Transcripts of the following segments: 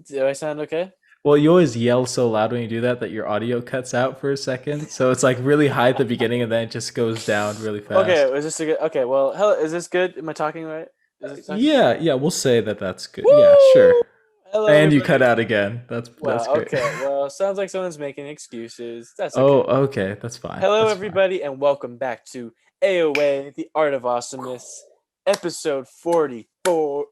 Do I sound okay? Well, you always yell so loud when you do that your audio cuts out for a second. So it's like really high at the beginning and then it just goes down really Okay, fast. is this a good? Okay, well, hello. Is this good? Am I talking right? Is it talking? Yeah, we'll say that that's good. Yeah, sure. Woo! Hello, And you cut everybody. out again. That's Wow. great. Okay. Well, sounds like someone's making excuses. That's Oh, okay. okay, that's fine. Hello, That's fine. everybody, and welcome back to AOA, the Art of Awesomeness, episode 44.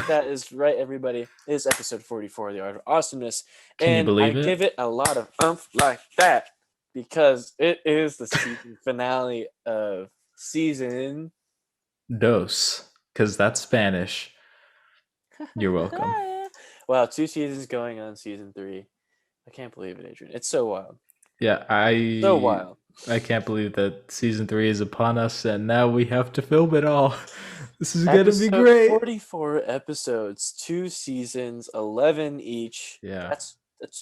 That is right, everybody. It is episode 44 of the Art of Awesomeness, Can you and I believe give it? it a lot of oomph like that because it is the season finale of season. Dos, because that's Spanish. You're welcome. Wow, 2 seasons going on season 3. I can't believe it, Adrian. It's so wild. Yeah, So I wild. I can't believe that season 3 is upon us and now we have to film it all. This is gonna be Episode great. 44 episodes, 2 seasons, 11 each. Yeah. That's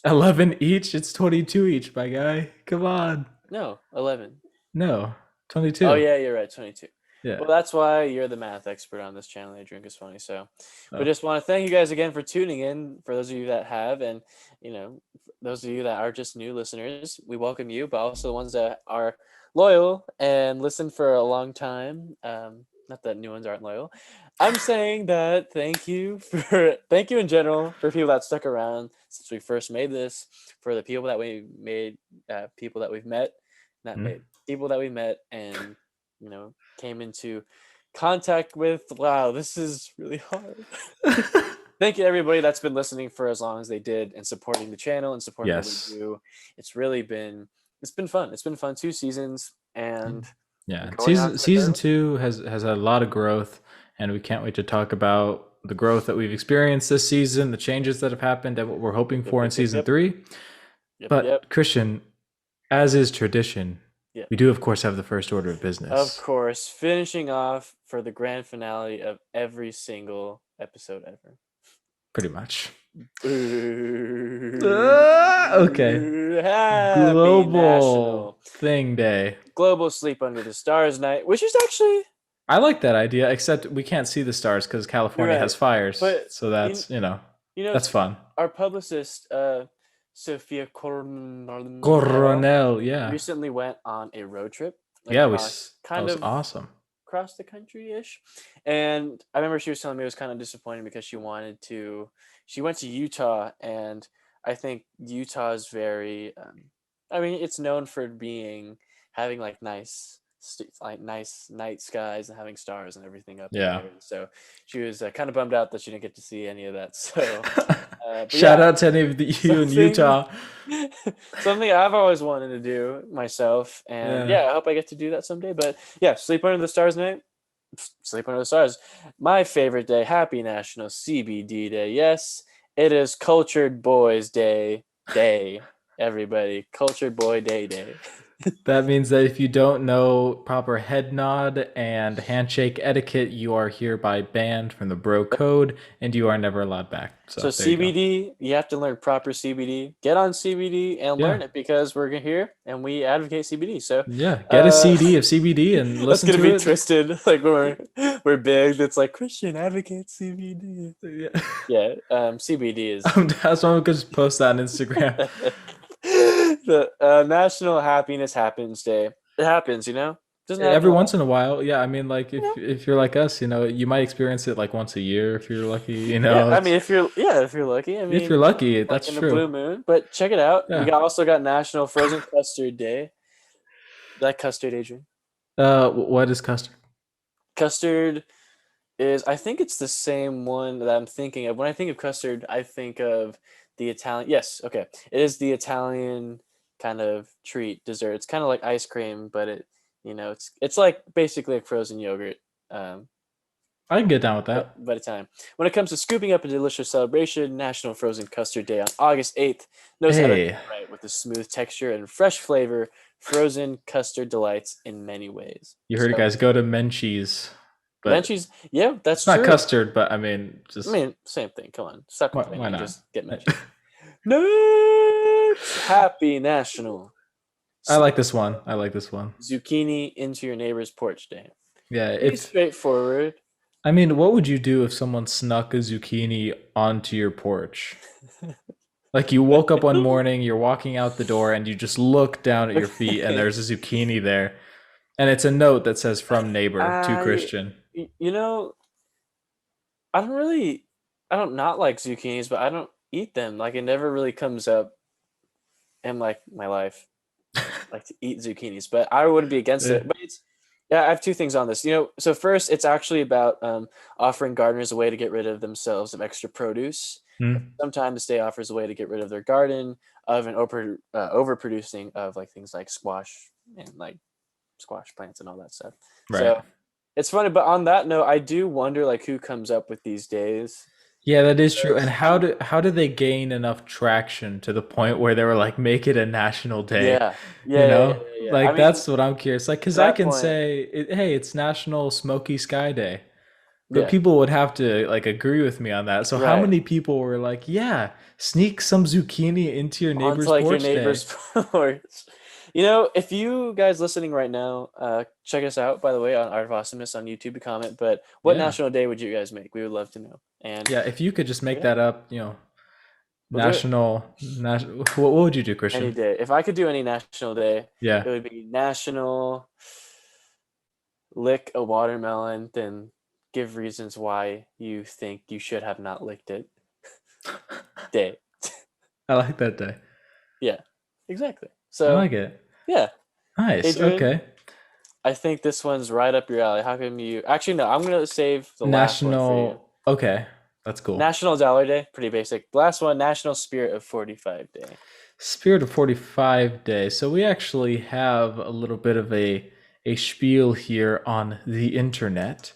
11 each? It's 22 each, my guy. Come on. no, 11. No, Oh 22. yeah, you're right, 22. Yeah. Well, that's why you're the math expert on this channel, Adrian Kiswani. So, we Oh, just want to thank you guys again for tuning in. For those of you that have, and those of you that are just new listeners, we welcome you. But also the ones that are loyal and listen for a long time. Not that new ones aren't loyal. I'm saying that thank you in general for people that stuck around since we first made this. For the people that we made, people that we've met, not hmm. made, people that we met and came into contact with. Wow, this is really hard. Thank you everybody that's been listening for as long as they did and supporting the channel and supporting what we Yes. do. It's been fun. It's been fun, 2 seasons and Yeah. going on Season for the third season one. 2 has a lot of growth and we can't wait to talk about the growth that we've experienced this season, the changes that have happened and what we're hoping Yep, for in yep, yep, season yep, 3. yep, yep, But Christian, as is tradition, yep. we do of course have the first order of Of business. course, finishing off for the grand finale of every single episode ever. Pretty much. Okay. Happy Global National thing day. Global Sleep Under the Stars Night, which is actually, I like that idea, except we can't see the stars because you're California right, has fires. but So you that's, know, that's fun. our publicist, Sophia Coronel, Coronel, yeah. recently went on a road trip Yeah, across, that kind was of awesome. across the country ish, and I remember she was telling me it was kind of disappointing because she went to Utah, and I think Utah is very, I mean, it's known for having like nice night skies and having stars and everything up Yeah. there. And so she was kind of bummed out that she didn't get to see any of that. So, but Shout yeah, out to any of you in something Utah. something I've always wanted to do myself, and Yeah. yeah, I hope I get to do that someday. But yeah, sleep under the stars night. Sleep under the stars. My favorite day. Happy National CBD Day. Yes, it is Cultured Boys Day. Everybody, Cultured Boy Day. That means that if you don't know proper head nod and handshake etiquette, you are hereby banned from the bro Yep. code and you are never allowed back. So So there you go. CBD, you have to learn proper CBD. Get on CBD and Yeah. learn it because we're here and we advocate CBD. So, Yeah. Get a uh, CD of CBD and that's listen gonna to be it. twisted. Like we're big. That's like Christian advocates CBD. Yeah. Yeah, CBD is That's why we could just post that on Instagram. the National Happiness Happens Day. It happens, Doesn't happen Every a lot. once in a while, yeah. I mean, like You know? if you're like us, you might experience it like once a year if you're lucky. Yeah, I mean, It's if you're lucky, I if you're mean, lucky, like that's in a blue true. moon. But check it out. Yeah. Also got National Frozen Custard Day. That custard, Adrian. What is custard? Custard is, I think it's the same one that I'm thinking of. When I think of custard, I think of the Italian. Yes, okay. It is the Italian kind of treat dessert. It's kind of like ice cream, but it's like basically like frozen yogurt. Um, I can get down with but that. but Italian. When it comes to scooping up a delicious celebration, National Frozen Custard Day on August 8th knows how to do Hey, it right with a smooth texture and fresh flavor. Frozen custard delights in many ways. you heard it, So guys. Go to Menchie's, but Menchie's, yeah, that's it's not true. custard. But I mean, I just mean, same thing. Come on, stop why complaining. not? Just get Menchie's. Next, Happy National I like this one. I like this one. Zucchini into your neighbor's porch day. Yeah, Pretty if straightforward. I mean, what would you do if someone snuck a zucchini onto your porch? Like you woke up one morning, you're walking out the door, and you just look down at your feet, and Okay. there's a zucchini there, and it's a note that says "From neighbor to I, Christian." you know, I don't really, I don't not like zucchinis, but I don't eat them. Like it never really comes up in like my life, like to eat zucchinis. But I wouldn't be against Eh. it. But it's yeah, I have two things on this. So first, it's actually about offering gardeners a way to get rid of themselves of extra produce. Hmm. Sometimes they offers a way to get rid of their garden of an overproducing of like things like squash and like squash plants and all that stuff. So Right. it's funny, but on that note, I do wonder like who comes up with these days. Yeah, that is true. And 'Cause how do they gain enough traction to the point where they were like, make it a national day? yeah, You yeah, yeah, know, yeah, yeah. I like mean, that's what I'm curious. Like, to because I that can point, say, hey, it's National Smoky Sky Day, but yeah, people would have to like agree with me on that. So how right. many people were like, yeah, sneak some zucchini into your Onto neighbor's like your porch day? neighbor's porch. If you guys listening right now, check us out by the way on Art of Awesomeness on YouTube. Comment, but what Yeah, national day would you guys make? We would love to know. And yeah. If you could just check make it out. that up, We'll do it what would you do, any Christian? day. If I could do any national day, Yeah. it would be National Lick a Watermelon, then give reasons why you think you should have not licked it day. I like that day. Yeah, exactly. I So like it. yeah, Nice. Adrian, Okay. I think this one's right up your alley. How come you actually no, I'm gonna save the last one for you. National. Okay, that's cool. National Dollar Day, pretty basic. The last one, National Spirit of 45 Day. Spirit of 45 Day. So we actually have a little bit of a spiel here on the internet,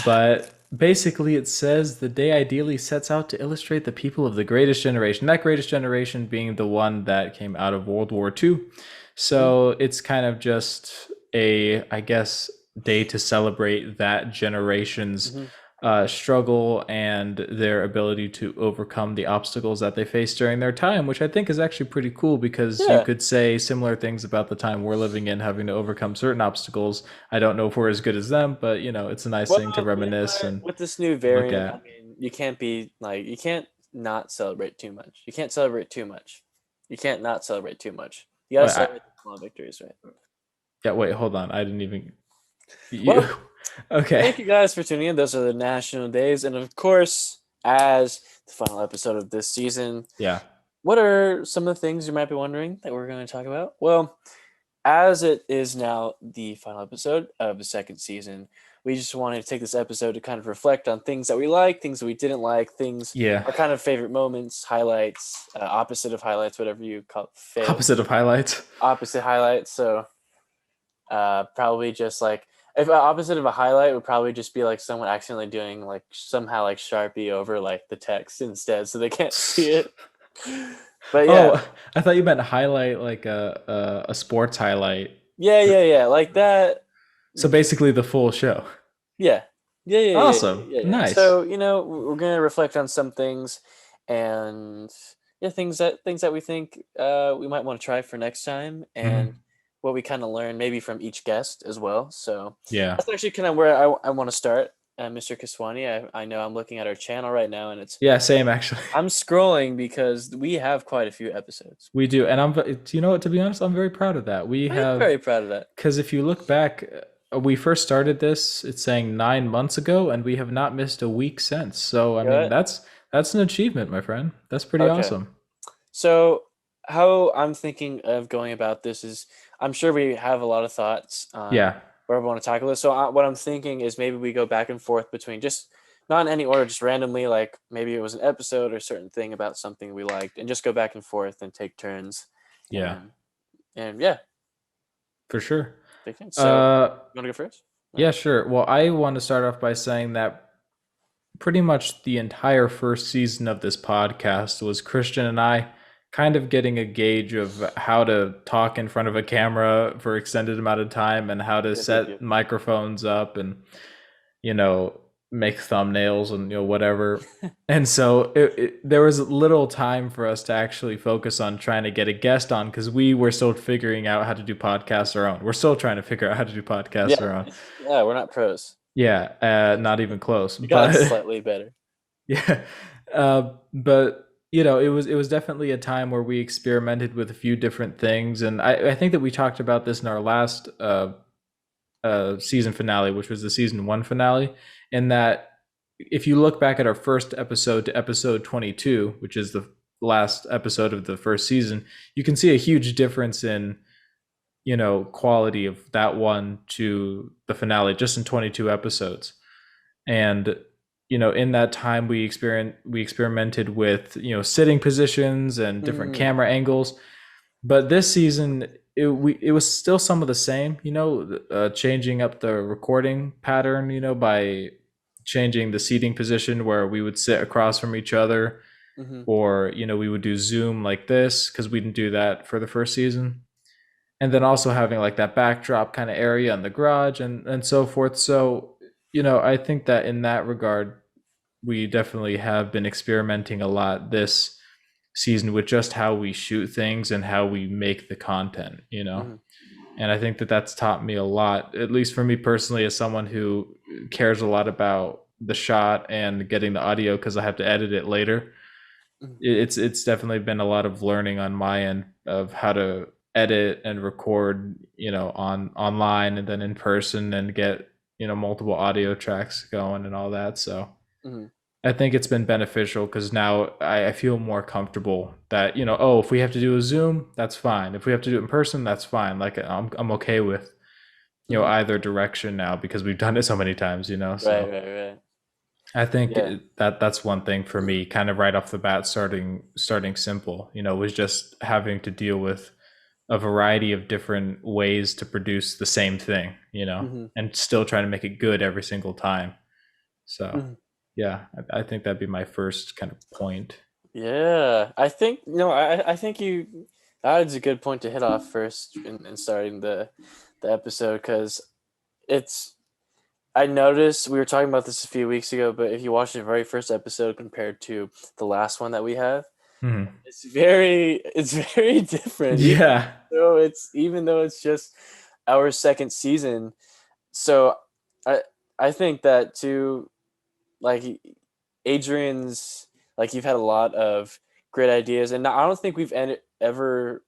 but basically it says the day ideally sets out to illustrate the people of the greatest generation. That greatest generation being the one that came out of World War II. Mhm, So it's kind of just I guess, day to celebrate that generation's mhm. struggle and their ability to overcome the obstacles that they faced during their time, which I think is actually pretty cool because you Yeah. could say similar things about the time we're living in, having to overcome certain obstacles. I don't know if we're as good as them, but it's a nice Well, thing to you know reminisce what? and With this new look variant, I at. mean, you can't be like you can't not celebrate too much. You can't celebrate too much. You can't not celebrate too much. You gotta Wait, celebrate the small victories, right? yeah, wait, hold on. I didn't even. You. Well, Okay. thank you guys for tuning in. Those are the national days, and of course, as the final episode of this season, Yeah. what are some of the things you might be wondering that we're going to talk about? Well, as it is now the final episode of the second season, we just wanted to take this episode to kind of reflect on things that we like, things that we didn't like, things Yeah. our kind of favorite moments, highlights, opposite of highlights, whatever you call it, fails, Opposite of highlights. opposite highlights. So probably just like if opposite of a highlight would probably just be like someone accidentally doing like somehow like Sharpie over like the text instead, so they can't see it. But yeah, Oh, I thought you meant highlight like a sports highlight. yeah, yeah, yeah, like that. So basically the full show. Yeah. Yeah, yeah, yeah, yeah, Awesome. yeah, yeah. Nice. So, we're gonna reflect on some things and yeah, things that we think we might want to try for next time and Mhm. what we kind of learn maybe from each guest as well. So Yeah. that's actually kind of where I want to start. Mr. Kiswani, I know I'm looking at our channel right now and Yeah, same actually. I'm scrolling because we have quite a few episodes. We do. And you know what, to be honest, I'm very proud of that. We I am have, very proud of that. because if you look back, we first started this, it's saying 9 months ago, and we have not missed a week since. So, I You know mean, what? that's an achievement, my friend. That's pretty Okay. awesome. So, how I'm thinking of going about this is I'm sure we have a lot of thoughts on Yeah. where we want to tackle this. So, what I'm thinking is maybe we go back and forth between just not in any order, just randomly, like maybe it was an episode or certain thing about something we liked, and just go back and forth and take turns. Yeah, And yeah, for sure. big thing. So, Uh, you want to go first? yeah, sure. Well, I want to start off by saying that pretty much the entire first season of this podcast was Christian and I kind of getting a gauge of how to talk in front of a camera for extended amount of time and how to Yep, yep, set yep. microphones up and you know make thumbnails and whatever. And so there was little time for us to actually focus on trying to get a guest on because we were still figuring out how to do podcasts our own. We're still trying to figure out how to do podcasts Yeah, our own. yeah, we're not pros. Yeah, not even close. It got But slightly better. yeah, but it was definitely a time where we experimented with a few different things, and I think that we talked about this in our last season finale, which was the season one finale, in that if you look back at our first episode to episode 22, which is the last episode of the first season, you can see a huge difference in quality of that one to the finale just in 22 episodes. And in that time we experimented with sitting positions and different Mm, camera angles. But this season it was still some of the same, changing up the recording pattern, by changing the seating position where we would sit across from each other, mm-hmm, or we would do Zoom like this because we didn't do that for the first season. And then also having like that backdrop kind of area in the garage and so forth. So I think that in that regard we definitely have been experimenting a lot this season with just how we shoot things and how we make the content. mm-hmm, And I think that that's taught me a lot, at least for me personally, as someone who cares a lot about the shot and getting the audio because I have to edit it later. mm-hmm, It's definitely been a lot of learning on my end of how to edit and record, on online and then in person and get, multiple audio tracks going and all that. So mm-hmm, I think it's been beneficial because now I feel more comfortable that, oh, if we have to do a Zoom, that's fine. If we have to do it in person, that's fine. Like I'm okay with, mm-hmm. either direction now because we've done it so many times. Right, So right, right. I think Yeah. that's one thing for me, kind of right off the bat, starting simple, was just having to deal with a variety of different ways to produce the same thing, Mm-hmm, and still trying to make it good every single time. So mm-hmm. yeah, I think that'd be my first kind of point. Yeah, I think I think you that is a good point to hit off first in starting the episode because it's I noticed we were talking about this a few weeks ago, but if you watch the very first episode compared to the last one that we have, Mhm. it's very different. Yeah. Even though it's just our second season, so I I think that too, like Adrian's like you've had a lot of great ideas, and I don't think ever.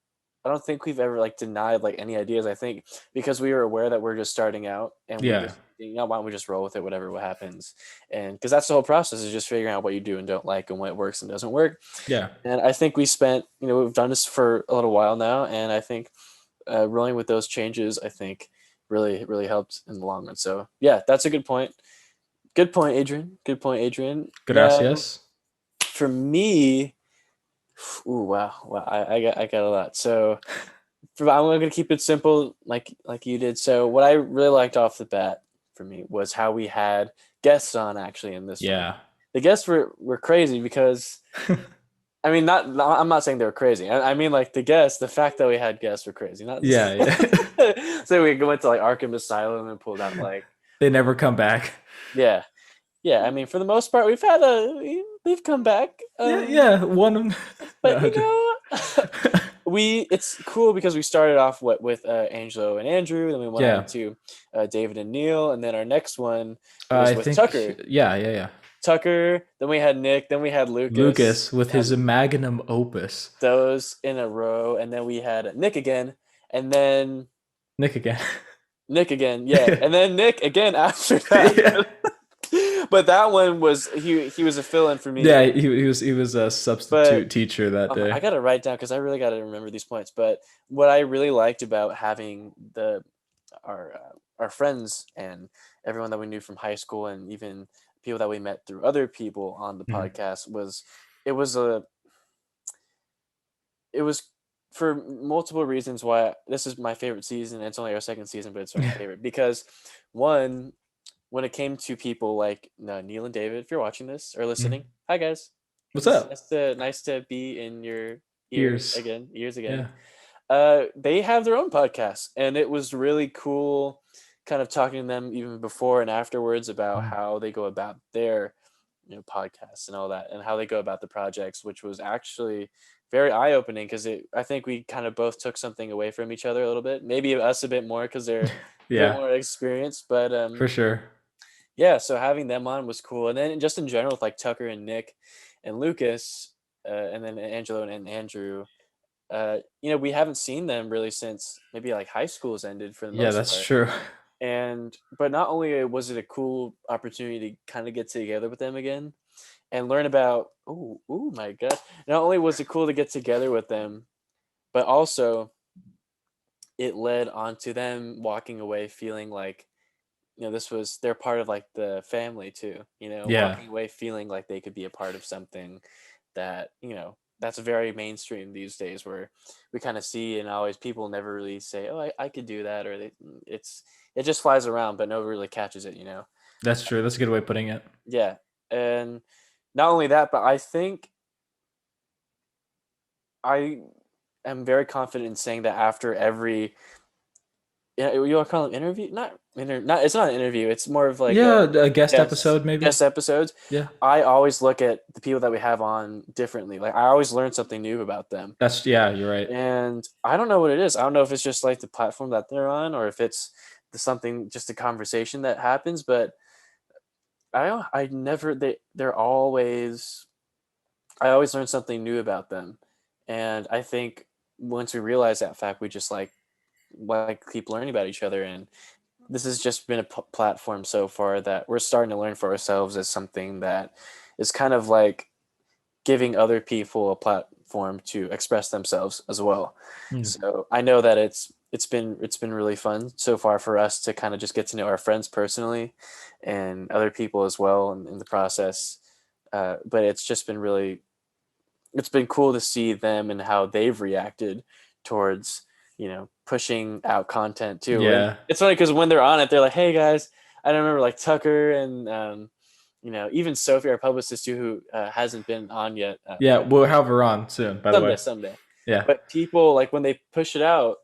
I don't think we've ever like denied like any ideas. I think because we were aware that we're just starting out, and we Yeah. just why don't we just roll with it, whatever what happens, and because that's the whole process is just figuring out what you do and don't like and what works and doesn't work. Yeah. And I think we spent we've done this for a little while now, and I think rolling with those changes, I think really helped in the long run. So yeah, that's a good point. Good point, Adrian. Good point, Adrian. Now, Gracias. for me, ooh, wow, I got a lot. So, I'm gonna keep it simple, like you did. So, what I really liked off the bat for me was how we had guests on actually in this one. Yeah. The guests were crazy because I mean, I'm not saying they were crazy. I mean, like the fact that we had guests were crazy. Not Yeah, yeah. so we went to like Arkham Asylum and pulled out like They never come back. yeah, yeah. I mean, for the most part, we've come back. Yeah, yeah. One. But No, we it's cool because we started off with Angelo and Andrew, then we went on yeah. to David and Neil, and then our next one was I with think. Tucker. Yeah, yeah, yeah. Tucker. Then we had Nick. Then we had Lucas. Lucas with his And magnum opus. those in a row, and then we had Nick again, and then Nick again. Nick again. Yeah, and then Nick again after Yeah. that. But that one was he was a fill-in for me. Yeah, he was a substitute But teacher that I day. got to write down because I really got to remember these points. But what I really liked about having our friends and everyone that we knew from high school and even people that we met through other people on the Mhm. podcast was it was a it was for multiple reasons why this is my favorite season. It's only our second season, but it's my Yeah. favorite because one, when it came to people like Neil and David, if you're watching this or listening, Mhm. hi guys. What's It's up? nice to be in your Ears. ears again. Yeah. They have their own podcast, and it was really cool, kind of talking to them even before and afterwards about Mhm. how they go about their podcasts and all that, and how they go about the projects, which was actually very eye opening because I think we kind of both took something away from each other a little bit, maybe us a bit more because they're a bit Yeah, more experienced, but for sure. Yeah, so having them on was cool, and then just in general with like Tucker and Nick and Lucas, and then Angelo and Andrew. We haven't seen them really since maybe like high school's ended for the Yeah, most that's part. true. And but not only was it a cool opportunity to kind of get together with them again and learn about oh my god. Not only was it cool to get together with them, but also it led on to them walking away feeling like this was they're part of like the family too, Yeah, walking away feeling like they could be a part of something that, that's very mainstream these days where we kind of see and always people never really say, oh, I could do that, or it just flies around, but nobody really catches it. that's true. That's a good way of putting it. Yeah. And not only that, but I think I am very confident in saying that after every, yeah, you'll call them interview, not. It's not an interview. It's more of like Yeah, a guest guest episode maybe. guest episodes. Yeah, I always look at the people that we have on differently. Like I always learn something new about them, yeah, you're right. and I don't know what it is. I don't know if it's just like the platform that they're on, or if it's something just a conversation that happens. But I don't. I never. They're always. I always learn something new about them, and I think once we realize that fact, we just like keep learning about each other. And this has just been a platform so far that we're starting to learn for ourselves as something that is kind of like giving other people a platform to express themselves as well. Mm. So I know that it's been really fun so far for us to kind of just get to know our friends personally and other people as well in the process. But it's just been really it's been cool to see them and how they've reacted towards pushing out content too. And Yeah, it's funny because when they're on it, they're like, hey guys, I remember like Tucker and even Sophie, our publicist too, who hasn't been on yet. yeah. We'll have her on soon, by the way. Someday. Yeah, But people, like, when they push it out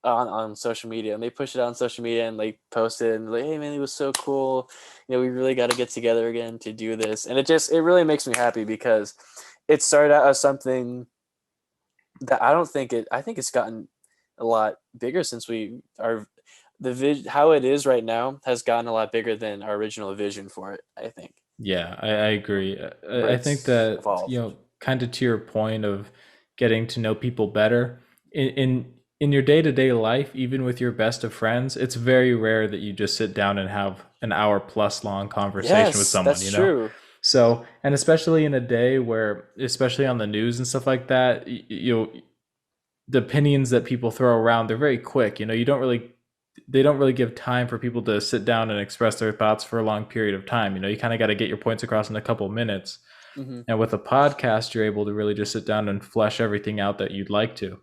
on social media, and they push it out on social media and like post it and like, hey man, it was so cool, we really got to get together again to do this. And it really makes me happy because it started out as something that I think it's gotten a lot bigger since we are how it is right now has gotten a lot bigger than our original vision for it, I think. yeah. I agree. But I think it's that evolved. kind of to your point of getting to know people better in your day to day life, even with your best of friends, it's very rare that you just sit down and have an hour plus long conversation with Yes, someone. that's true. So, and especially in a day where, especially on the news and stuff like that, the opinions that people throw around, they're very quick. They don't really give time for people to sit down and express their thoughts for a long period of time. You kind of got to get your points across in a couple of minutes. Hmm. And with a podcast, you're able to really just sit down and flesh everything out that you'd like to.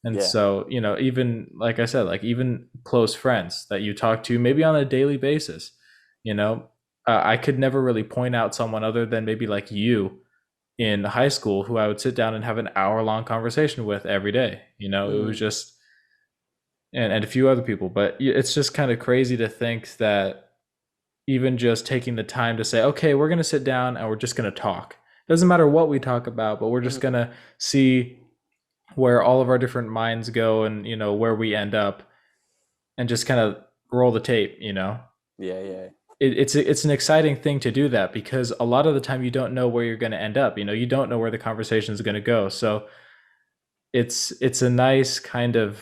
And Yeah. so, even like I said, like even close friends that you talk to maybe on a daily basis, you know, I could never really point out someone other than maybe like you in high school who I would sit down and have an hour long conversation with every day. It was Hmm. just, and a few other people, but it's just kind of crazy to think that even just taking the time to say, okay, we're going to sit down and we're just going to talk. Doesn't matter what we talk about, but we're just Hmm. going to see where all of our different minds go and, where we end up and just kind of roll the tape. Yeah, yeah. It's an exciting thing to do that because a lot of the time you don't know where you're going to end up. You don't know where the conversation is going to go. So it's a nice kind of,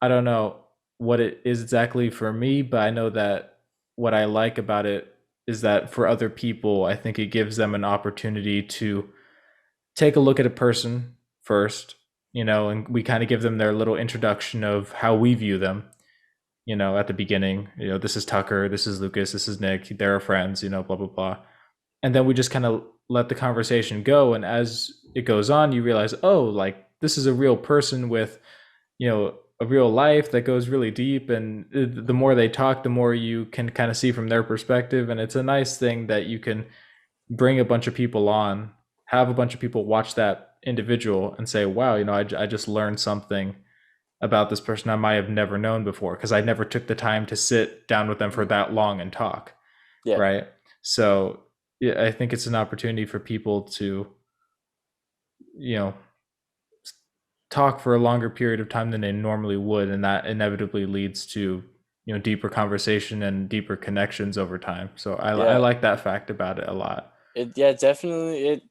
I don't know what it is exactly for me, but I know that what I like about it is that for other people, I think it gives them an opportunity to take a look at a person first, and we kind of give them their little introduction of how we view them, at the beginning. This is Tucker, this is Lucas, this is Nick, they're our friends, blah, blah, blah. And then we just kind of let the conversation go. And as it goes on, you realize, oh, like this is a real person with, a real life that goes really deep. And the more they talk, the more you can kind of see from their perspective. And it's a nice thing that you can bring a bunch of people on, have a bunch of people watch that individual and say, wow, I just learned something about this person I might have never known before because I never took the time to sit down with them for Hmm. that long and talk. Yeah. Right. So yeah, I think it's an opportunity for people to, you know, talk for a longer period of time than they normally would. And that inevitably leads to deeper conversation and deeper connections over time. So I Yeah, like that fact about it a lot. yeah, definitely.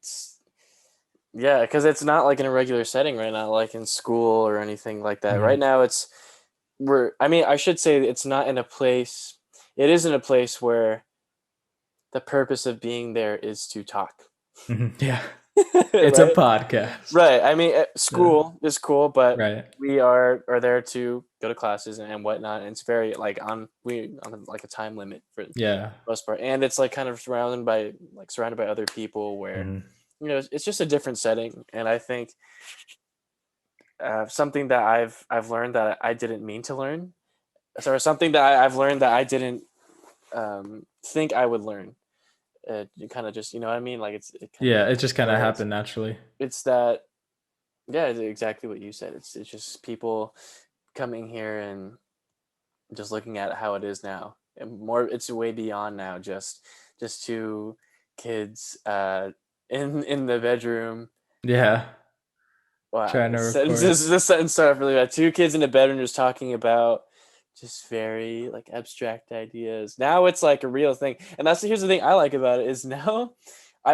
Yeah, because it's not like in a regular setting right now, like in school or anything like that. Hmm. Right now, I mean, I should say it's not in a place. It is in a place where the purpose of being there is to talk. Hmm. Yeah, it's a Right? podcast. Right. I mean, Yeah, school is cool, but right. we are there to go to classes and whatnot. And it's very like on like a time limit for the Yeah. most part, and it's like kind of surrounded by other people where Hmm. it's just a different setting. And I think something that I've learned that I didn't mean to learn, sorry, something that I've learned that I didn't think I would learn. You kind of just what I mean, like it kind of Yeah, it just kind of was. happened naturally. It's that yeah, it's exactly what you said. It's just people coming here and just looking at how it is now, and more. It's way beyond now. Just two kids in the bedroom. Yeah, Wow, trying to record. this sentence started really bad. Two kids in a bedroom just talking about just very like abstract ideas. Now it's like a real thing, and here's the thing I like about it is now,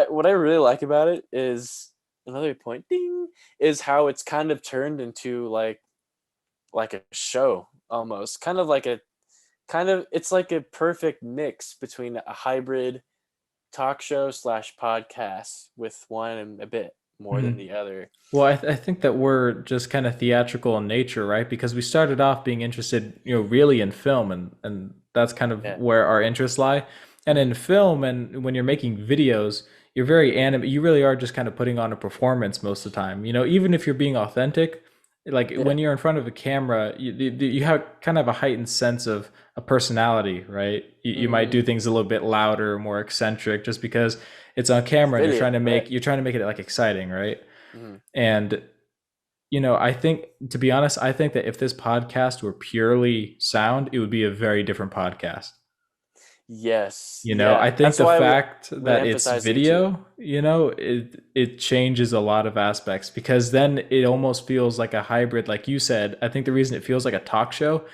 what I really like about it is another point. Ding is how it's kind of turned into like a show almost, kind of it's like a perfect mix between a hybrid talk show slash podcast with one and a bit more than Mhm. the other. Well, I think that we're just kind of theatrical in nature, right? Because we started off being interested, really in film, and that's kind of Yeah. where our interests lie. And Hmm. in film, and when you're making videos, you're very you really are just kind of putting on a performance most of the time. Even if you're being authentic, like Yeah. when you're in front of a camera, you have kind of a heightened sense of a personality, right? You might do Hmm. things a little bit louder, more eccentric, just because it's on It's camera and video, right? you're trying to make it like exciting, right? Hmm. And I think, to be honest, I think that if this podcast were purely sound, it would be a very different podcast. Yes. Yeah. I think That's the why we fact really that it's emphasize YouTube. video, it changes a lot of aspects, because then it almost feels like a hybrid, like you said. I think the reason it feels like a talk show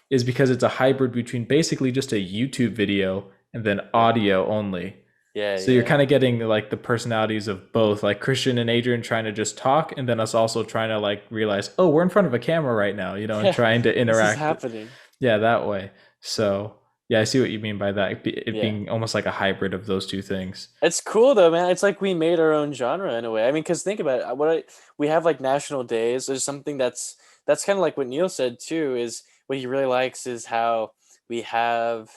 is because it's a hybrid between basically just a YouTube video and then Yeah. audio only. Yeah. So you're Yeah. kind of getting like the personalities of both, like Christian and Adrian trying to just talk, and then us also trying to like realize, oh, we're in front of a camera right now, and Yeah. trying to This is interact. happening. Yeah, that way. So yeah, I see what you mean by that. It Yeah. being almost like a hybrid of those two things. It's cool though, man. It's like we made our own genre in a way. I mean, because think about it. We have like national days. There's something that's kind of like what Neil said too. Is what he really likes is how we have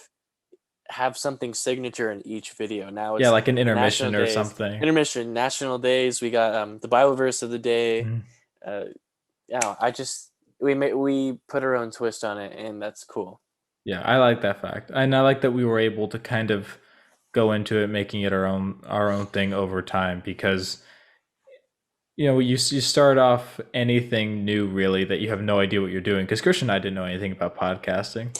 something signature in each video. Now Yeah, it's like an national intermission or days, something. intermission, national days. We got the Bible verse of the day. Mhm. Uh, yeah, we put our own twist on it, and that's cool. Yeah, I like that fact, and I like that we were able to kind of go into it, making it our own thing over time, because you start off anything new really that you have no idea what you're doing, because Christian and I didn't know anything about podcasting,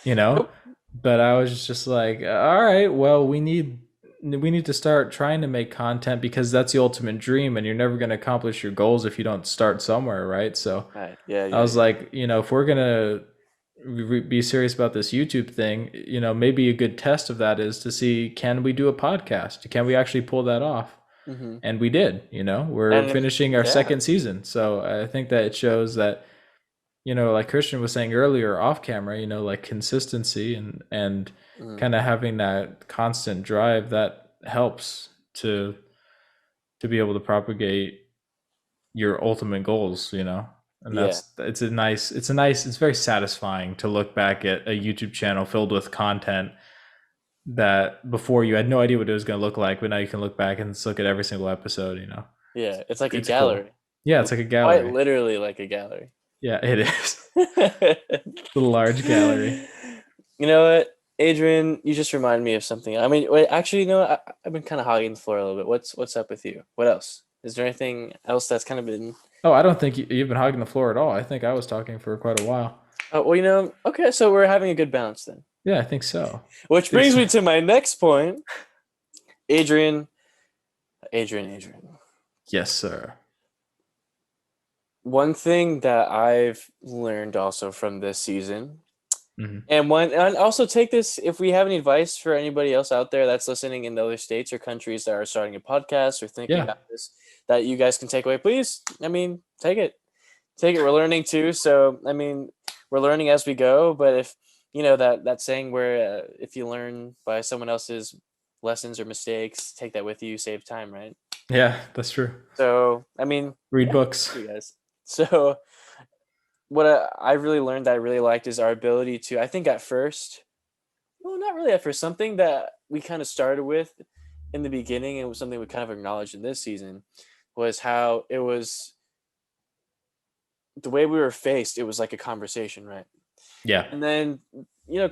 you know Nope. but I was just like, all right, well, we need to start trying to make content, because that's the ultimate dream, and you're never going to accomplish your goals if you don't start somewhere, right? So Right. Yeah. I Yeah. was Yeah. like, if we're going to be serious about this YouTube thing, maybe a good test of that is to see, can we do a podcast? Can we actually pull that off? Hmm. And we did. We're And finishing our yeah. second season, so I think that it shows that, like Christian was saying earlier off camera, like consistency and Mhm. kind of having that constant drive that helps to be able to propagate your ultimate goals, and Yeah. it's very satisfying to look back at a YouTube channel filled with content that before you had no idea what it was going to look like, but now you can look back and just look at every single episode. Yeah. It's like a It's cool. gallery. Yeah, it's like a Quite gallery. literally like a gallery. Yeah, it is. You The large gallery. know what, Adrian? You just remind me of something. I mean, wait. Actually, I've been kind of hogging the floor a little bit. What's up with you? What else? Is there anything else that's kind of been? Oh, I don't think you've been hogging the floor at all. I think I was talking for quite a while. Oh, well, okay. So we're having a good balance then. Yeah, I think so. Which brings me to my next point, Adrian. Adrian. Yes, sir. One thing that I've learned also from this season Mhm. And also take this, if we have any advice for anybody else out there that's listening in the other states or countries that are starting a podcast or thinking Yeah. about this, that you guys can take away, please. I mean, take it. Take it. We're learning too. So, I mean, we're learning as we go. But if, that saying where if you learn by someone else's lessons or mistakes, take that with you, save time, right? Yeah, that's true. So, I mean, Read yeah, books. you guys. So, what I really learned that I really liked is our ability to, I think at first, well, not really at first, something that we kind of started with in the beginning and was something we kind of acknowledged in this season was how it was the way we were faced, it was like a conversation, right? Yeah. And then,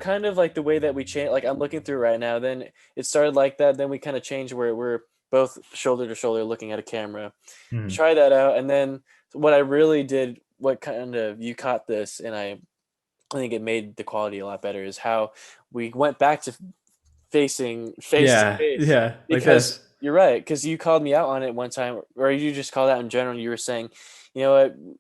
kind of like the way that we change, like I'm looking through right now, then it started like that. Then we kind of changed where we're both shoulder to shoulder looking at a camera. Mhm. Try that out. And then what I really did, what kind of you caught this, and I think it made the quality a lot better, is how we went back to facing face to Yeah. face, Yeah. Like because this. you're right, because you called me out on it one time, or you just called out in general, and you were saying, you know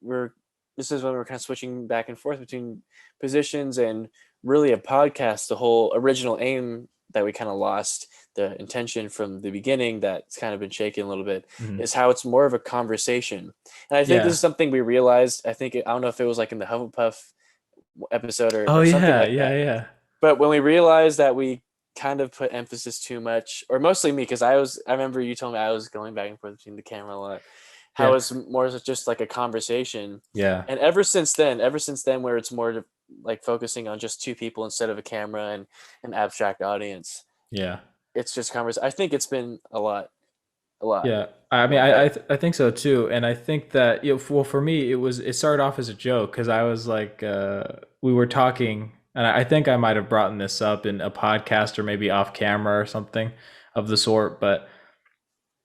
what, this is when we're kind of switching back and forth between positions, and really a podcast, the whole original aim that we kind of lost the intention from the beginning, that's kind of been shaken a little bit, Mhm. is how it's more of a conversation. And I think this Yeah. is something we realized. I don't know if it was like in the Hufflepuff episode or, Oh or something yeah. like Yeah. that, Yeah. but when we realized that we kind of put emphasis too much, or mostly me, because I remember you told me I was going back and forth between the camera a lot, how Yeah. it's more just like a conversation. Yeah. And ever since then, where it's more to, like focusing on just two people instead of a camera and an abstract audience, Yeah. it's just conversation. I think it's been Yeah, I a mean, lot better. I think so too, and I think that well, for me, it started off as a joke because I was like, we were talking, and I think I might have brought this up in a podcast or maybe off camera or something of the sort, but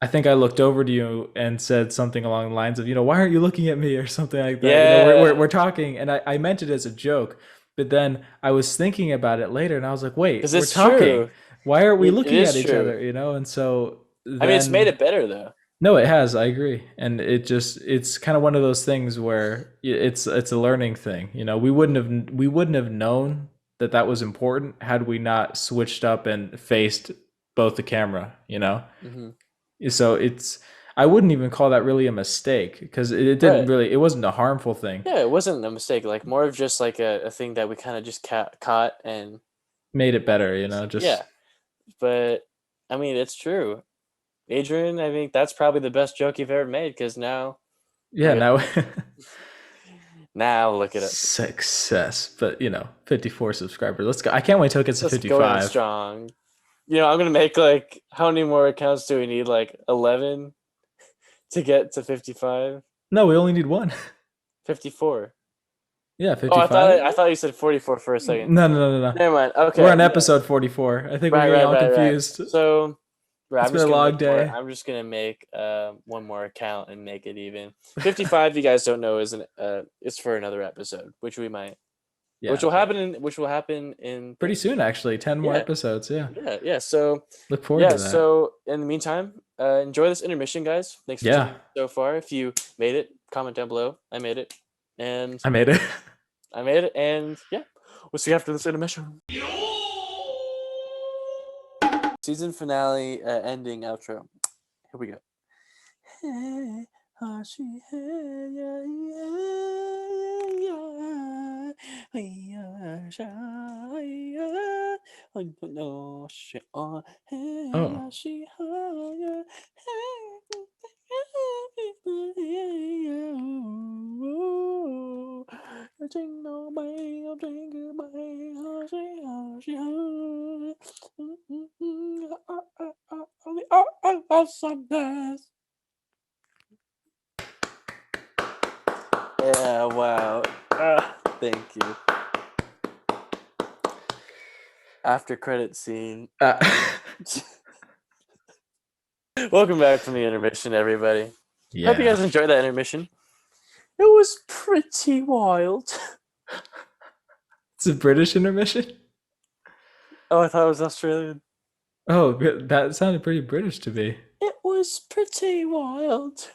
I think I looked over to you and said something along the lines of, why aren't you looking at me or something like that? Yeah, We're talking, and I meant it as a joke, but then I was thinking about it later, and I was like, wait, because we're it's talking, true. why are we It looking is at each true. other? And so I mean, it's made then it better though. no, it has. I agree, and it's kind of one of those things where it's a learning thing. We wouldn't have known that that was important had we not switched up and faced both the camera. Hmm. So I wouldn't even call that really a mistake because it didn't Right. really, it wasn't a harmful thing. Yeah, it wasn't a mistake. Like more of just like a thing that we kind of just caught and Made it better, yeah. just But I mean, it's true. Adrian, I think that's probably the best joke you've ever made, because now yeah. look at Now now look at us. success, but 54 subscribers. Let's go. I can't wait till it gets to Just going 55. strong. I'm gonna make like, how many more accounts do we need? Like 11 to get to 55? No, we only need one. 54. Yeah, Oh, 55. I thought you said 44 for a second. No, no, no, no, no. Never mind. We're Okay, on yeah. episode 44. I think we're Right, getting right, all right, right. confused. So, right, It's been a long day. I'm just gonna make one more account and make it even. 55, you guys don't know, is for another episode, which we might, Yeah, which will happen in pretty soon actually. 10 more yeah, episodes. Yeah. yeah. So Look forward yeah, to that. so in the meantime, enjoy this intermission, guys. Thanks for tuning Yeah, in so far. If you made it, comment down below. I made it, and I made it. yeah, we'll see you after this intermission. Season finale ending outro. Here we go. Hey, Hashi, hey, yeah, yeah, yeah, shy, yeah, no, she, hey, Oh. Hashi, yeah, Chính nó bay trên cứ bay awesomeness. Yeah, wow. Thank you. After credit scene. Welcome back from the intermission, everybody. Hope you guys Yeah. enjoyed that intermission. It was pretty wild. It's a British intermission? Oh, I thought it was Australian. Oh, that sounded pretty British to me. It was pretty wild.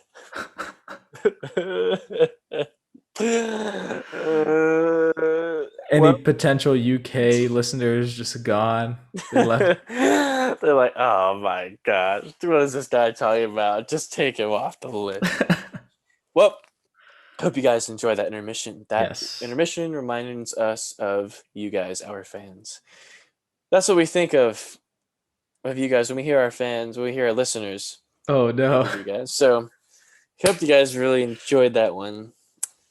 And any Well, potential UK listeners just gone. They left. they're like, oh my gosh, what is this guy talking about? Just take him off the list. Well, hope you guys enjoy that intermission. That Yes. intermission reminds us of you guys, our fans. That's what we think of you guys when we hear our fans, when we hear our listeners. Oh We think no. of you guys. So hope you guys really enjoyed that one.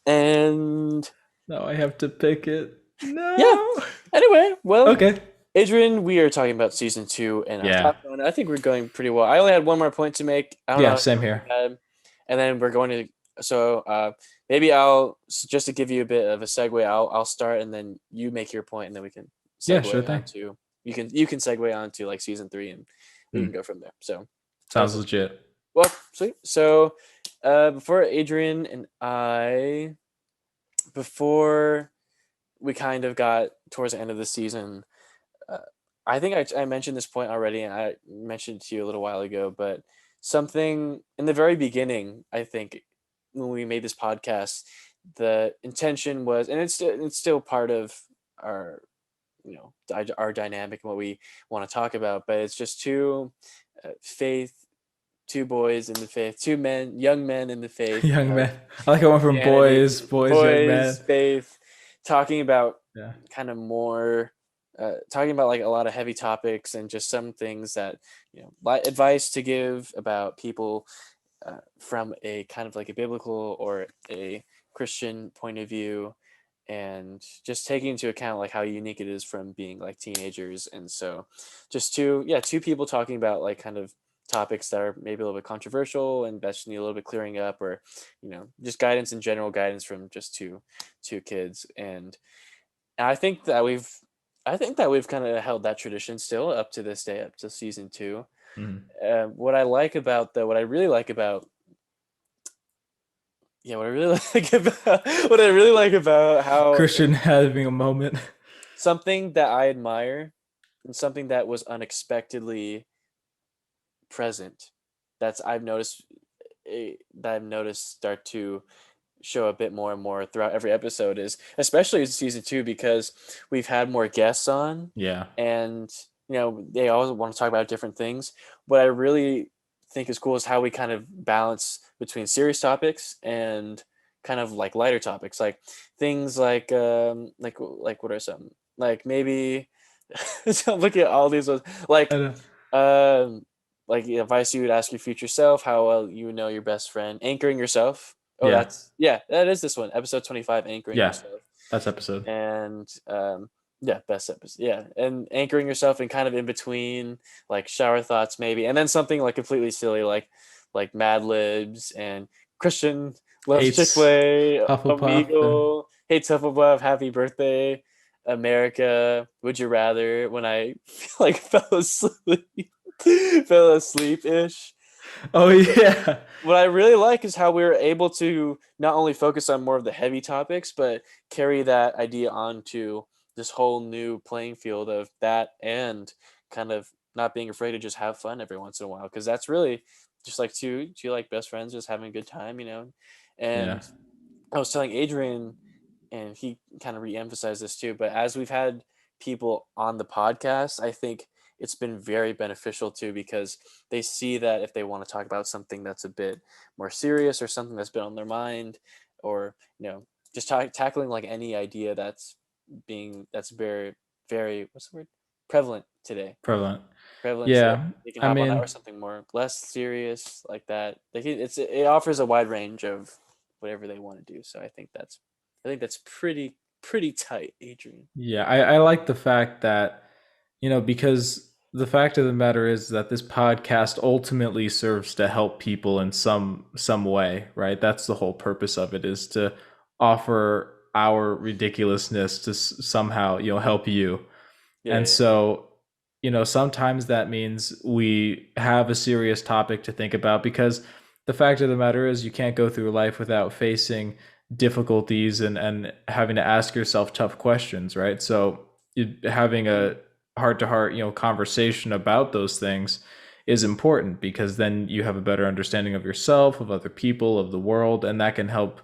And Now I have to pick it. yeah. No. Anyway, well, Okay. Adrian, we are talking about season 2 and our Yeah. thoughts on it. I think we're going pretty well. I only had one more point to make. I don't know Yeah, how same many you here. had. And then we're going to maybe I'll just to give you a bit of a segue, I'll start and then you make your point and then we can Yeah, sure segue thing. onto you can segue onto like season 3 and we can Hmm. go from there. So Sounds legit. well, sweet. So before Adrian and I before we kind of got towards the end of the season, uh, I think I mentioned this point already, and I mentioned it to you a little while ago, but something in the very beginning, I think, when we made this podcast, the intention was, and it's still part of our, our dynamic and what we want to talk about, but it's just faith, two boys in the faith, two men, young men in the faith Young of man. I like I went from Christianity, boys, young boys, man. faith, talking about Yeah. kind of more talking about like a lot of heavy topics and just some things that like advice to give about people from a kind of like a biblical or a Christian point of view, and just taking into account like how unique it is from being like teenagers. And so just two people talking about like kind of topics that are maybe a little bit controversial and that should need a little bit clearing up, or just guidance in general, guidance from just two kids. And I think that we've kind of held that tradition still up to this day, up to season 2. Mhm. What I really like about yeah, what I really like about what I really like about how Christian having a moment. something that I admire and something that was unexpectedly present, that's I've noticed start to show a bit more and more throughout every episode, is especially in season 2, because we've had more guests on, Yeah. and they always want to talk about different things. What I really think is cool is how we kind of balance between serious topics and kind of like lighter topics, like things like what are some, like maybe so look at all these ones, I like know. um advice you would ask your future self, how well you know your best friend, anchoring yourself. Oh, Yeah. that is this one, episode 25, anchoring Yeah. yourself. That's episode. And yeah, best episode. Yeah, and anchoring yourself and kind of in between, like shower thoughts maybe, and then something like completely silly, like Mad Libs and Christian loves Hates Chick-fil-A, Hufflepuff and Omegle, hates Hufflepuff, Happy Birthday, America, Would You Rather, when I like fell asleep ish. oh yeah. What I really like is how we were able to not only focus on more of the heavy topics, but carry that idea onto this whole new playing field of that, and kind of not being afraid to just have fun every once in a while, because that's really just like two like best friends just having a good time. Yeah. And I was telling Adrian, and he kind of re-emphasized this too, but as we've had people on the podcast, I think it's been very beneficial too, because they see that if they want to talk about something that's a bit more serious, or something that's been on their mind, or just tackling like any idea that's very, very, what's the word, prevalent today, Prevalent. prevalent today, Yeah. they can I hop on that, or mean, something more less serious like that. It offers a wide range of whatever they want to do. So I think that's pretty tight, Adrian. yeah, I like the fact that, because the fact of the matter is that this podcast ultimately serves to help people in some way, right? That's the whole purpose of it, is to offer our ridiculousness to somehow, help you. Yeah, And yeah, so, sometimes that means we have a serious topic to think about, because the fact of the matter is you can't go through life without facing difficulties and having to ask yourself tough questions, right? So having a heart to heart, conversation about those things is important, because then you have a better understanding of yourself, of other people, of the world, and that can help,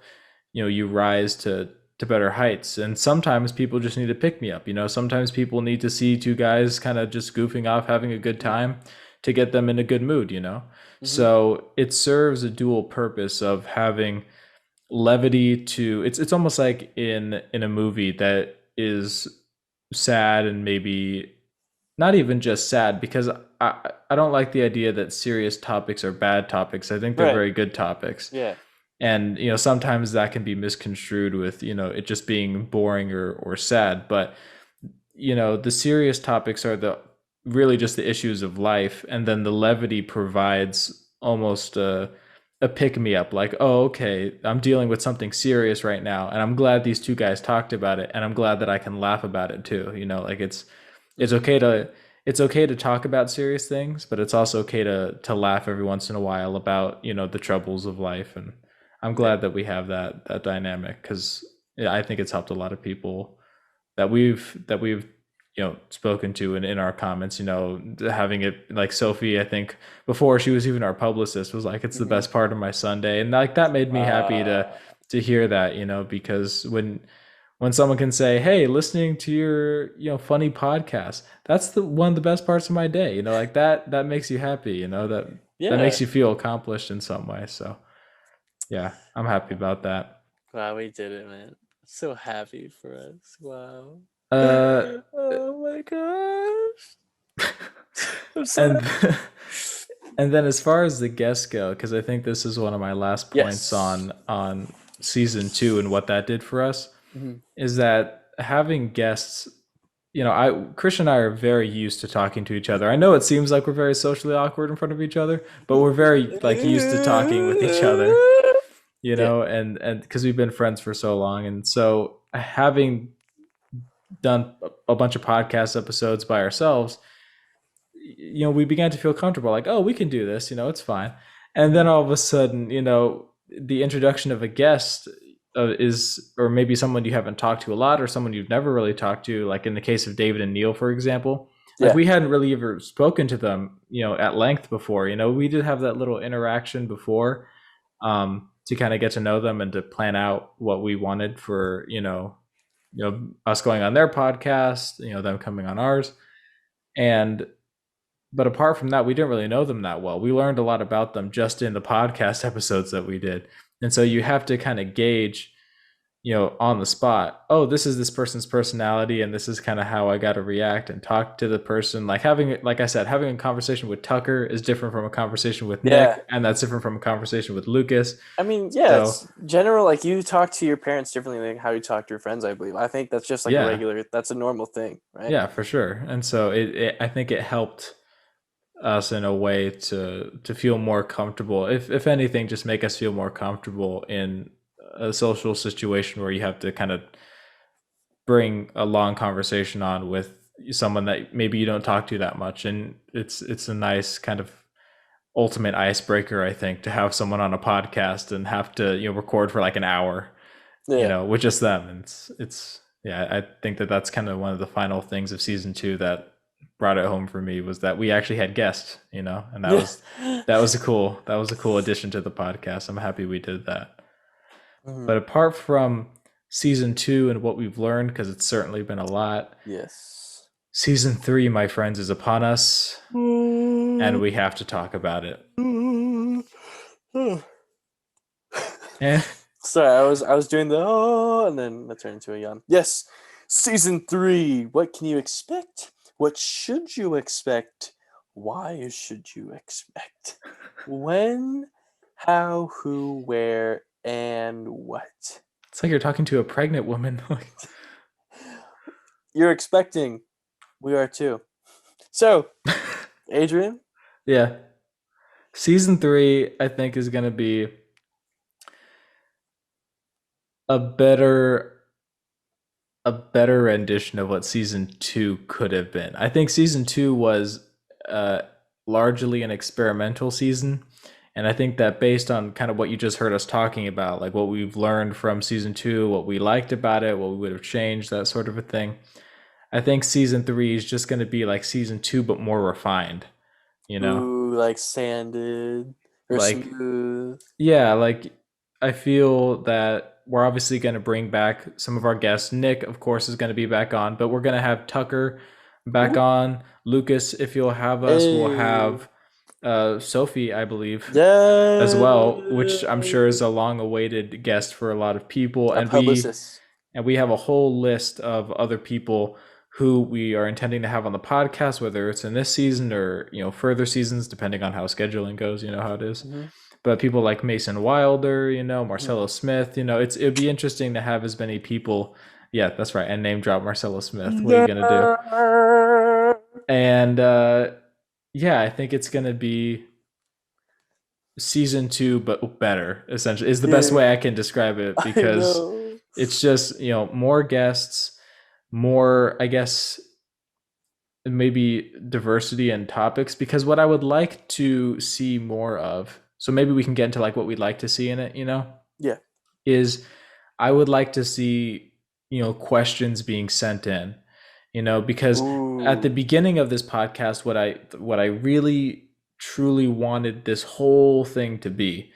you rise to to better heights. And sometimes people just need to pick me up. Sometimes people need to see two guys kind of just goofing off, having a good Mm-hmm. time to get them in a good mood. Mm-hmm. So it serves a dual purpose of having levity to it's almost like in a movie that is sad and maybe not even just sad because I don't like the idea that serious topics are bad topics. I think they're Right. very good topics. Yeah. And sometimes that can be misconstrued with it just being boring or sad, but the serious topics are the really just the issues of life, and then the levity provides almost a pick me up, like, oh, okay, I'm dealing with something serious right now, and I'm glad these two guys talked about it, and I'm glad that I can laugh about it too. Like it's Mm-hmm. okay to it's okay to talk about serious things, but it's also okay to laugh every once in a while about the troubles of life. And I'm Yeah. glad that we have that dynamic, because I think it's helped a lot of people that we've spoken to in our comments. Having it like Sophie, I think before she was even our publicist, was like, it's the Mm-hmm. best part of my Sunday. And like that made me happy to Uh, hear that, because when someone can say, hey, listening to your funny podcast, that's the one of the best parts of my day, like that makes you happy, that yeah. makes you feel accomplished in some way. So yeah, I'm happy about that. Wow, we did it, man. So happy for us. Wow. uh Oh my gosh. I'm so and happy. and then as far as the guests go, because I think this is one of my last points Yes. on season 2 and what that did for us, Mm-hmm. is that having guests, I Christian and I are very used to talking to each other. I know it seems like we're very socially awkward in front of each other, but we're very like used to talking with each other, Yeah. and because we've been friends for so long. And so having done a bunch of podcast episodes by ourselves, we began to feel comfortable, like, oh, we can do this, it's fine. And then Mm-hmm. all of a sudden, the introduction of a guest is, or maybe someone you haven't talked to a lot, or someone you've never really talked to, like in the case of David and Neil, for example. Like, Yeah. we hadn't really ever spoken to them, at length before. We did have that little interaction before, to kind of get to know them and to plan out what we wanted for, us going on their podcast, them coming on ours. And but apart from that, we didn't really know them that well. We learned a lot about them just in the podcast episodes that we did. And so you have to kind of gauge, on the spot, oh, this is this person's personality, and this is kind of how I got to react and talk to the person. Like I said, having a conversation with Tucker is different from a conversation with Yeah. Nick, and that's different from a conversation with Lucas. I mean, yeah, So it's general. Like you talk to your parents differently than how you talk to your friends, I believe. I think that's just like a yeah, regular, that's a normal thing, right? yeah, for sure. And so I think it helped us in a way to feel more comfortable, if anything, just make us feel more comfortable in a social situation where you have to kind of bring a long conversation on with someone that maybe you don't talk to that much. And it's a nice kind of ultimate icebreaker, I think, to have someone on a podcast and have to record for like an hour, Yeah. with just them. And it's yeah, I think that's kind of one of the final things of season 2 that brought it home for me, was that we actually had guests, and that Yeah. was that was a cool addition to the podcast. I'm happy we did that. Mhm. But apart from season 2 and what we've learned, because it's certainly been a lot, Yes. season 3, my friends, is upon us, and we have to talk about it. Eh, Sorry, I was doing the oh, and then that turned into a yawn. Yes, season 3. What can you expect? What should you expect? Why should you expect? When, how, who, where, and what? it's like you're talking to a pregnant woman. You're expecting. We are too. So, Adrian. Yeah, season 3, I think, is going to be a better rendition of what season 2 could have been. I think season 2 was uh, largely an experimental season, and I think that based on kind of what you just heard us talking about, like what we've learned from season 2, what we liked about it, what we would have changed, that sort of a thing, I think season 3 is just going to be like season 2 but more refined, you know? Ooh, like sanded or Like, smooth. yeah, like I feel that we're obviously going to bring back some of our guests. Nick, of course, is going to be back on, but we're going to have Tucker back Ooh. on. Lucas, if you'll have us, we'll Hey. have Sophie, I believe, as well, which I'm sure is Yeah. a long-awaited guest for a lot of people. A publicist. And we have a whole list of other people who we are intending to have on the podcast, whether it's in this season or further seasons, depending on how scheduling goes. You know how it is. Hmm. But people like Mason Wilder, Hmm. Marcelo Smith, it'd be interesting to have as many people. Yeah, that's right. And name drop Marcelo Smith. What are you gonna do? Yeah. And yeah, I think it's gonna be season 2 but better, essentially, is the best way I Yeah. can describe it, I because know. it's just more guests, more, I guess, maybe diversity and topics, because what I would like to see more of, so maybe we can get into like what we'd like to see in it, Yeah. is I would like to see questions being sent in, because at the Ooh. beginning of this podcast, what I really truly wanted this whole thing to be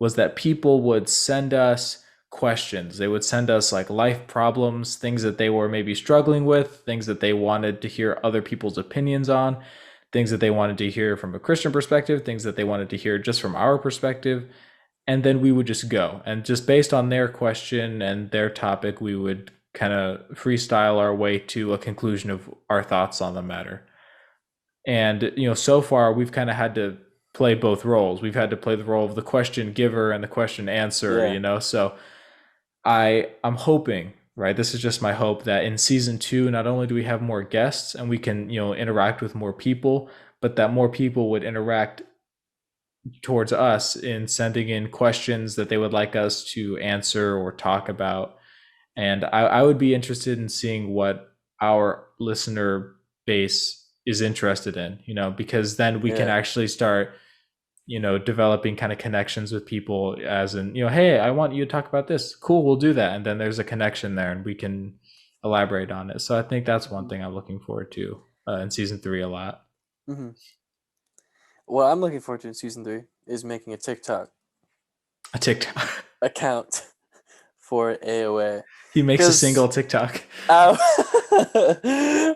was that people would send us questions. They would send us like life problems, things that they were maybe struggling with, things that they wanted to hear other people's opinions on, things that they wanted to hear from a Christian perspective, things that they wanted to hear just from our perspective. And then we would just go. And just based on their question and their topic, we would kind of freestyle our way to a conclusion of our thoughts on the matter. And so far we've kind of had to play both roles. We've had to play the role of the question giver and the question answer, Yeah. So I'm hoping, right? This is just my hope, that in season 2, not only do we have more guests and we can, interact with more people, but that more people would interact towards us in sending in questions that they would like us to answer or talk about. And I would be interested in seeing what our listener base is interested in, because then we can Yeah. actually start, developing kind of connections with people, as in, hey, I want you to talk about this. Cool, we'll do that. And then there's a connection there and we can elaborate on it. So I think that's one Hmm. thing I'm looking forward to in season 3 a lot. Hmm. What I'm looking forward to in season 3 is making a TikTok A TikTok. account for AOA. He makes a Because single TikTok.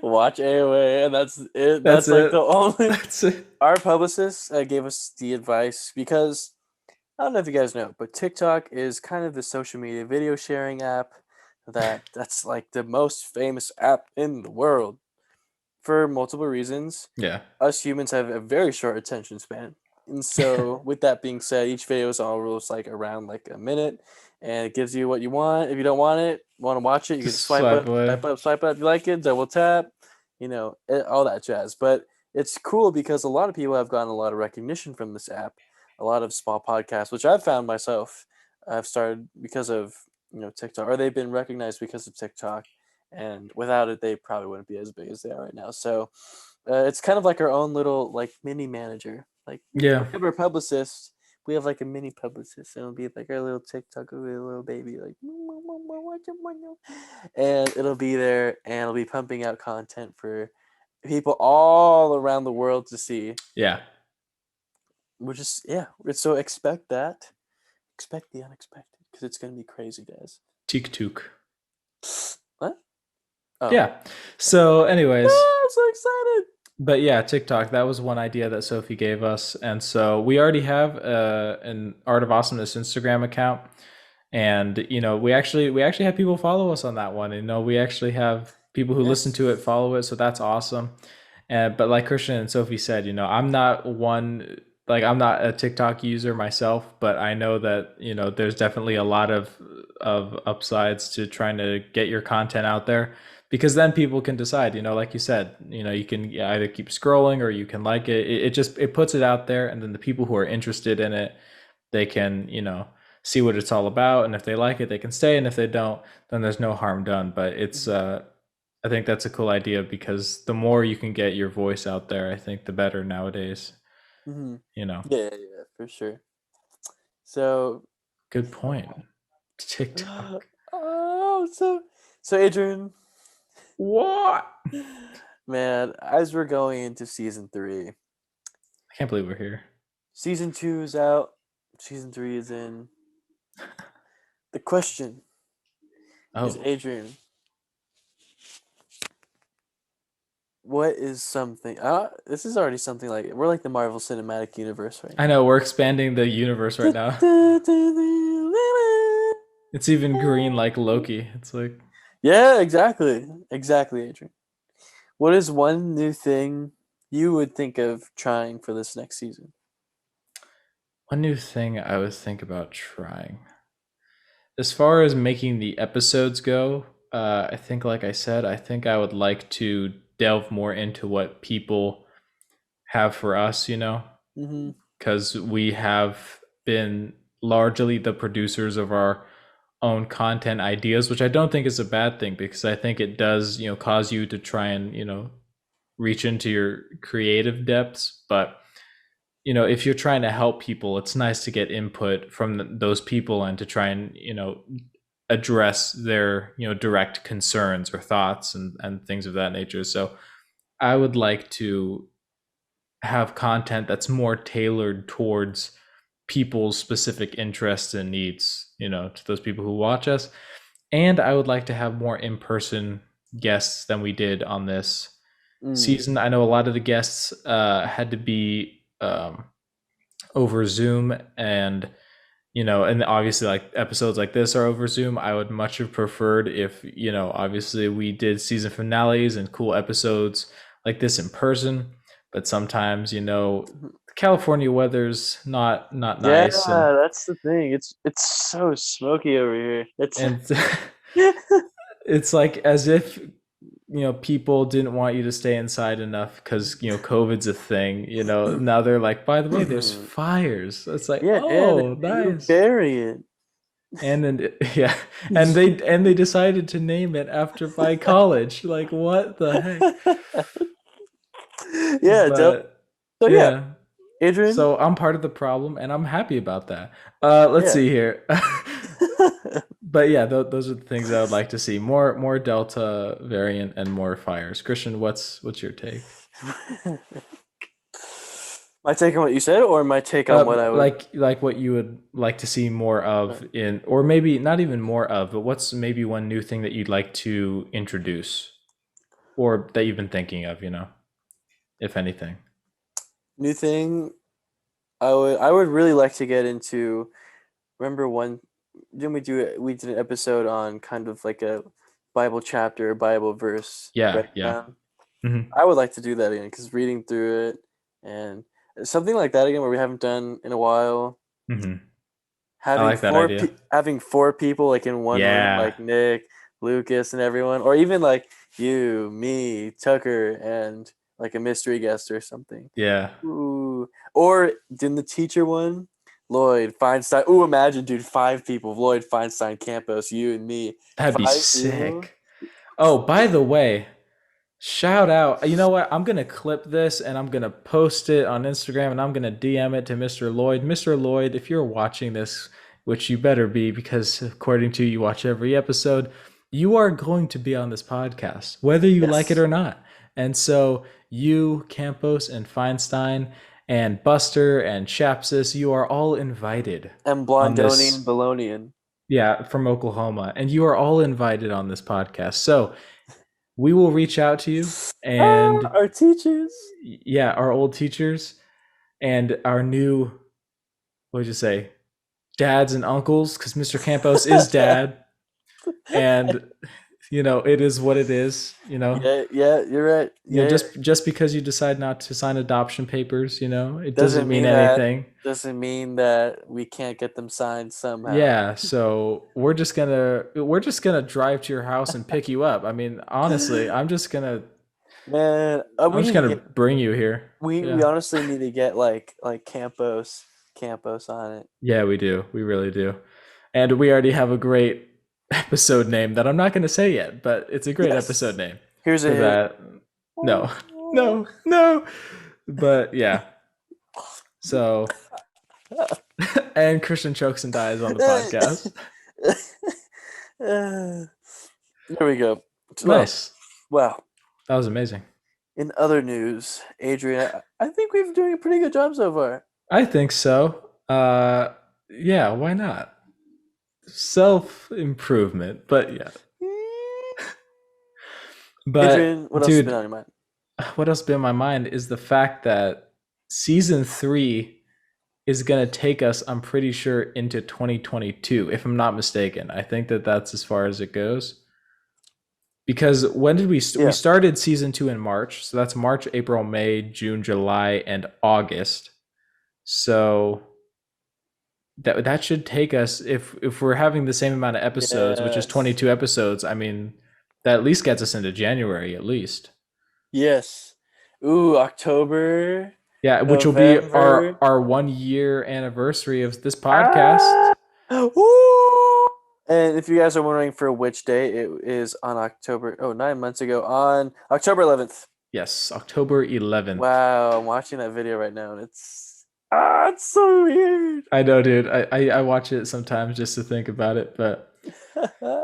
watch AOA, and that's it. That's That's like the it. only. That's it. Our publicist gave us the advice because I don't know if you guys know, but TikTok is kind of the social media video sharing app that's like the most famous app in the world for multiple reasons. Yeah. Us humans have a very short attention span. And so, with that being said, each video is almost like around like a minute, and it gives you what you want. If you don't want to watch it, you can Just just swipe swipe up, away. swipe up, swipe up. If you like it, double tap, all that jazz. But it's cool because a lot of people have gotten a lot of recognition from this app. A lot of small podcasts, which I've found myself, I've started because of TikTok, or they've been recognized because of TikTok, and without it, they probably wouldn't be as big as they are right now. So it's kind of like our own little like mini manager. Like Yeah. we have our publicist, we have like a mini publicist, and it'll be like our little TikTok, our little baby, like, and it'll be there, and it'll be pumping out content for people all around the world to see. Yeah. We're just so expect that, expect the unexpected, because it's gonna be crazy, guys. TikTok. What? Oh, Yeah. So, anyways, I'm so excited. but yeah, TikTok, that was one idea that Sophie gave us. And so we already have an Art of Awesomeness Instagram account. And we actually have people follow us on that one. We actually have people who listen to it Yes. follow it, so that's awesome. But like Christian and Sophie said, I'm not a TikTok user myself, but I know that there's definitely a lot of upsides to trying to get your content out there, because then people can decide. Like you said, you can either keep scrolling or you can like it. It puts it out there, and then the people who are interested in it, they can see what it's all about, and if they like it, they can stay, and if they don't, then there's no harm done. But it's Mhm. I think that's a cool idea, because the more you can get your voice out there, I think the better nowadays. Mhm. You know, Yeah, for sure. So, good point. TikTok. oh, so Adrian, What? man, as we're going into season 3, I can't believe we're here. season 2 is out, season 3 is in. The question is, Oh, Adrian, what is something? This is already something like we're like the Marvel Cinematic Universe right I now. know we're expanding the universe right now. It's even green like Loki. It's like Yeah, exactly, exactly, Adrian. What is one new thing you would think of trying for this next season? one new thing I would think about trying. As far as making the episodes go, I think, like I said, I think I would like to delve more into what people have for us, Mm-hmm. because we have been largely the producers of our own content ideas, which I don't think is a bad thing because I think it does, cause you to try and, reach into your creative depths. But, if you're trying to help people, it's nice to get input from those people and to try and, address their, direct concerns or thoughts and things of that nature. So I would like to have content that's more tailored towards people's specific interests and needs, to those people who watch us. And I would like to have more in person guests than we did on this Mm. season. I know a lot of the guests had to be over Zoom, and obviously, like episodes like this are over Zoom. I would much have preferred if, obviously we did season finales and cool episodes like this in person. But sometimes, California weather's not Yeah, nice, and that's the thing. It's so smoky over here. It's and it's like as if people didn't want you to stay inside enough because COVID's a thing. Now they're like, by the way, there's fires. It's like, yeah, and oh, a new nice. variant. And then yeah, and they decided to name it after my college. Like, what the heck? Yeah, But so yeah, yeah, Adrian. so I'm part of the problem, and I'm happy about that. Let's Yeah. see here. But yeah, those are the things I would like to see: more Delta variant and more fires. Christian, what's your take? My take on what you said, or my take on what I would. Like what you would like to see more uh, of in, or maybe not even more of, but what's maybe one new thing that you'd like to introduce, or that you've been thinking of, if anything. New thing, I would really like to get into. Remember one? Didn't we did an episode on kind of like a Bible chapter, Bible verse Yeah, yeah. breakdown. Hmm. I would like to do that again because reading through it and something like that again where we haven't done in a while. Hmm. I Having like that idea. having four people like in one room, Yeah, like Nick, Lucas, and everyone, or even like you, me, Tucker, and like a mystery guest or something. yeah. Ooh. Or in the teacher one, Lloyd, Feinstein. Ooh, imagine, dude, five people. Lloyd, Feinstein, Campos, you and me. That'd be Five people. sick. Oh, by the way, shout out. You know what? I'm going to clip this and I'm going to post it on Instagram and I'm going to DM it to Mr. Lloyd. Mr. Lloyd, if you're watching this, which you better be because according to you, you watch every episode, you are going to be on this podcast, whether you like it Yes. or not. And so you, Campos and Feinstein and Buster and Chapsis, you are all invited And on Blondonian, this. Balonian. Yeah, from Oklahoma. And you are all invited on this podcast. So we will reach out to you Ah, and our teachers. yeah, our old teachers and our new, what would you say, dads and uncles, because Mr. Campos is dad, and it is what it is. Yeah, yeah, you're right. Yeah, Just because you decide not to sign adoption papers, it doesn't doesn't mean mean that anything. doesn't mean that we can't get them signed somehow. Yeah, so we're just gonna drive to your house and pick you up. I mean, honestly, Man, I'm we just need to gonna get bring you here. we Yeah. honestly need to get like Campos on it. Yeah, we do. We really do. And we already have a great episode name that I'm not going to say yet, but it's a great episode Yes. name Here's a for hint. that. No, no, no. But yeah. So, and Christian chokes and dies on the podcast. There we go. Well, Nice. well. That was amazing. In other news, Adrian, I think we've doing a pretty good job so far. I think so. Yeah, why not? self improvement, but yeah. Adrian, But what else has been dude, on your mind? what else been in my mind is the fact that season 3 is going to take us, I'm pretty sure, into 2022, if I'm not mistaken. I think that that's as far as it goes. Because when did we Yeah. started season 2 in March, so that's March, April, May, June, July, and August. So that should take us, if we're having the same amount of episodes, which is Yes. 22 episodes. I mean, that at least gets us into January, at least. Yes. Ooh, October, Yeah, which will be November. our 1 year anniversary of this podcast. Ah! Woo! And if you guys are wondering for which day, it is on October, 9 months ago, on October 11th. Yes, October 11th. Wow, I'm watching that video right now, and it's so weird. I know, dude. I watch it sometimes just to think about it, but Yeah,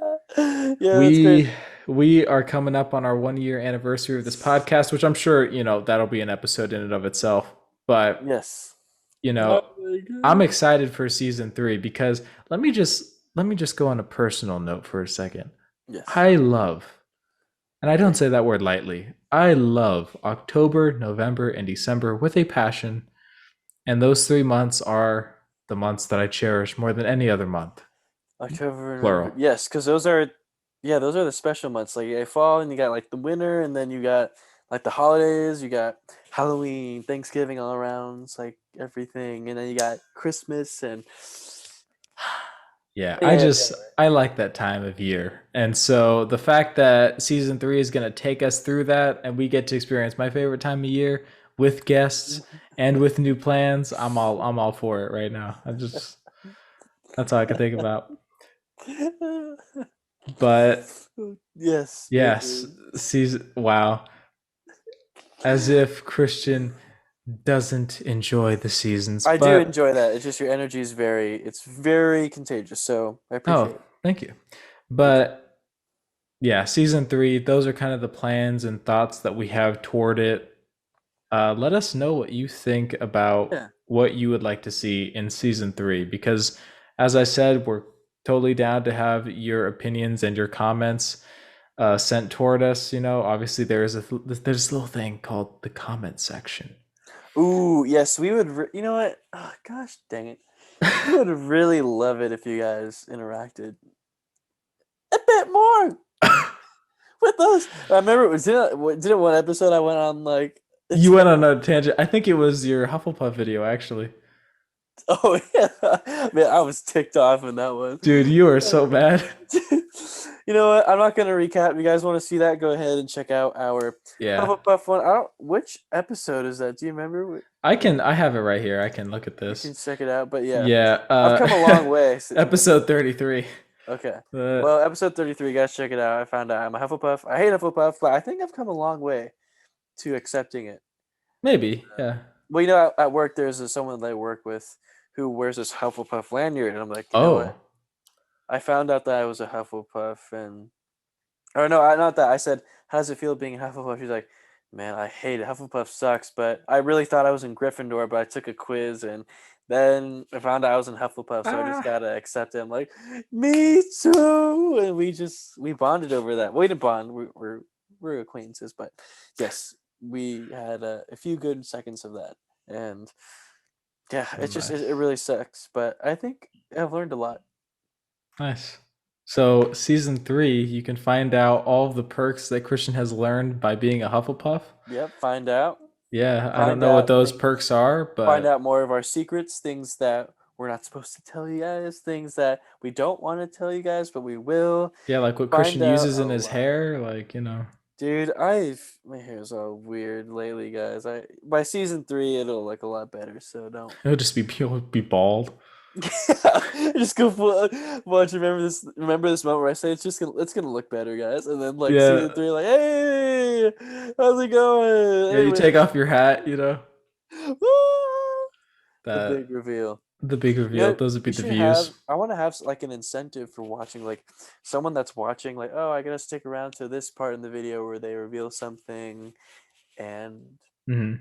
that's we crazy. we are coming up on our 1 year anniversary of this podcast, which I'm sure, that'll be an episode in and of itself. But, Yes. you Oh know, my I'm god. excited for season 3 because let me just go on a personal note for a second. Yes. I love, and I don't Okay. say that word lightly, I love October, November, and December with a passion. And those 3 months are the months that I cherish more than any other month. October, November. Plural. Yes, because those are the special months. Like, fall, and you got like the winter, and then you got like the holidays. You got Halloween, Thanksgiving all around. It's like everything, and then you got Christmas and Yeah, yeah, yeah, yeah. I like that time of year. And so the fact that season 3 is going to take us through that and we get to experience my favorite time of year with guests and with new plans, I'm all for it right now. That's all I can think about. But Yes, yes, Adrian. season wow, as if Christian doesn't enjoy the seasons. I do But enjoy that. It's just your energy is very contagious. So I appreciate oh, it. thank you. Thank you. But yeah, season 3, those are kind of the plans and thoughts that we have toward it. Let us know what you think about Yeah. what you would like to see in season 3, because as I said, we're totally down to have your opinions and your comments sent toward us. Obviously there's a little thing called the comment section. Ooh, yes, we would. You know what? Oh, gosh, dang it. We would really love it if you guys interacted a bit more with us. I remember did it one episode I went on like You went on a tangent. I think it was your Hufflepuff video, actually. oh yeah, man, I was ticked off in that one. Dude, you are so bad. You know what? I'm not gonna recap. If you guys want to see that, go ahead and check out our Yeah. Hufflepuff one. I don't. Which episode is that? Do you remember? I have it right here. I can look at You can this. check it out. But yeah, Yeah. I've come a long way. Episode 33. Okay. Uh, Well, episode 33, guys, check it out. I found out I'm a Hufflepuff. I hate Hufflepuff, but I think I've come a long way to accepting it. Maybe. Yeah. Well, at work, there's someone that I work with who wears this Hufflepuff lanyard, and I'm like, you know what? Oh. I found out that I was a Hufflepuff, and or no, not that. I said, how does it feel being a Hufflepuff? She's like, man, I hate it. Hufflepuff sucks, but I really thought I was in Gryffindor, but I took a quiz, and then I found out I was in Hufflepuff, so I just Ah. gotta accept it. I'm like, me too, and we bonded over that. We didn't bond. We're acquaintances, but yes, we had a few good seconds of that, and yeah, it's just it Nice. really sucks, but I think I've learned a lot. Nice. So, season 3, you can find out all of the perks that Christian has learned by being a Hufflepuff. Yep, find out, Yeah, I don't find know what out those things. perks are, Find but out more of our secrets, things that we're not supposed to tell you guys, things that we don't want to tell you guys, but we will. yeah, like what Find Christian out uses a in his lot. hair, Dude, my hair's all weird lately, guys. I By season 3 it'll look a lot better, so don't. he'll just he'll be bald. Just go watch. Remember this moment where I say it's gonna look better, guys, and then like Yeah, season 3, like, hey, how's it going? yeah, you Anyway, take off your hat. woo! The That big reveal. the big You know, reveal. Those would be we the should have. views. I want to have like an incentive for watching, like someone that's watching, like, oh, I gotta stick around to this part in the video where they reveal something and Hmm.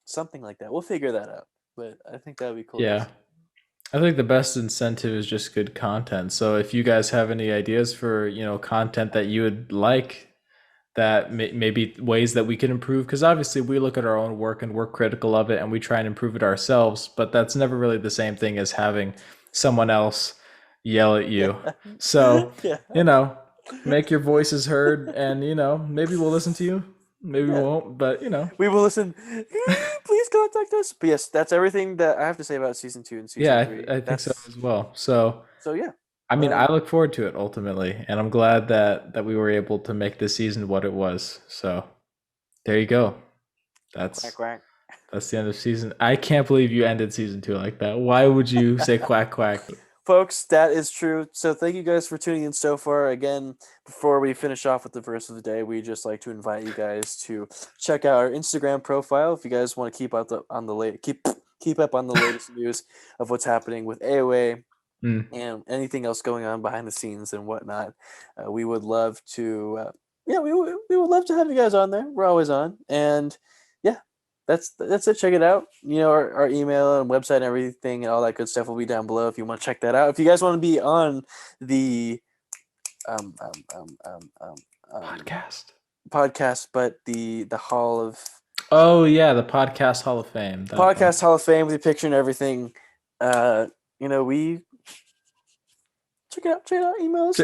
something like that. We'll figure that out, but I think that would be cool, Yeah. guys. I think the best incentive is just good content. So if you guys have any ideas for, content that you would like, that maybe ways that we can improve, because obviously we look at our own work and we're critical of it and we try and improve it ourselves, but that's never really the same thing as having someone else yell at you. Yeah. So, Yeah. you know, make your voices heard, and maybe we'll listen to you, maybe we Yeah. won't, but We will listen. Please contact us. But yes, that's everything that I have to say about season 2 and yeah, season 3. I think so That's as well. So so yeah. I mean, I Um, look forward to it ultimately, and I'm glad that we were able to make this season what it was. So there you go. quack That's quack. That's the end of season. I can't believe you ended season 2 like that. Why would you say quack quack? Folks, that is true. So thank you guys for tuning in so far. Again, before we finish off with the verse of the day, we just like to invite you guys to check out our Instagram profile if you guys want to keep up on the late keep up on the latest news of what's happening with AOA Mm, and anything else going on behind the scenes and whatnot. We would love to, yeah, we would love to have you guys on there. We're always on, and yeah, that's it. Check it out. Our email and website and everything and all that good stuff will be down below if you want to check that out. If you guys want to be on the um, um, um, um, um, podcast. podcast, but the Hall of Oh yeah, the podcast Hall of Fame. That one. Podcast Hall of Fame with your picture and everything, we check it out. Check it out. Email us.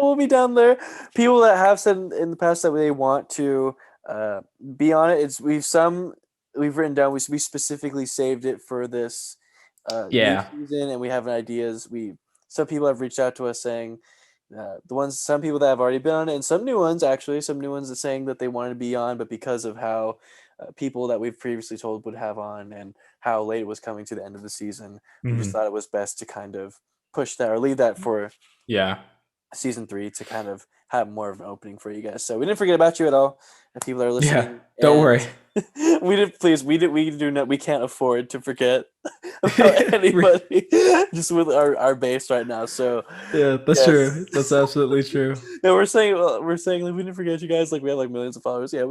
We'll be down there. People that have said in the past that they want to be on it. We've written down. We specifically saved it for this new Yeah. season, and we have ideas. Some people have reached out to us saying some people that have already been on it, and some new ones actually. Some new ones are saying that they wanted to be on, but because of how people that we've previously told would have on and how late it was coming to the end of the season, we just Mhm. thought it was best to kind of push that or leave that for Yeah. season 3 to kind of have more of an opening for you guys. So we didn't forget about you at all. If people are Yeah. listening, Don't and worry. we can't afford to forget about anybody just with our base right now. So Yeah, that's yes. true. That's absolutely true. No, we're saying like we didn't forget you guys. Like we have like millions of followers. Yeah.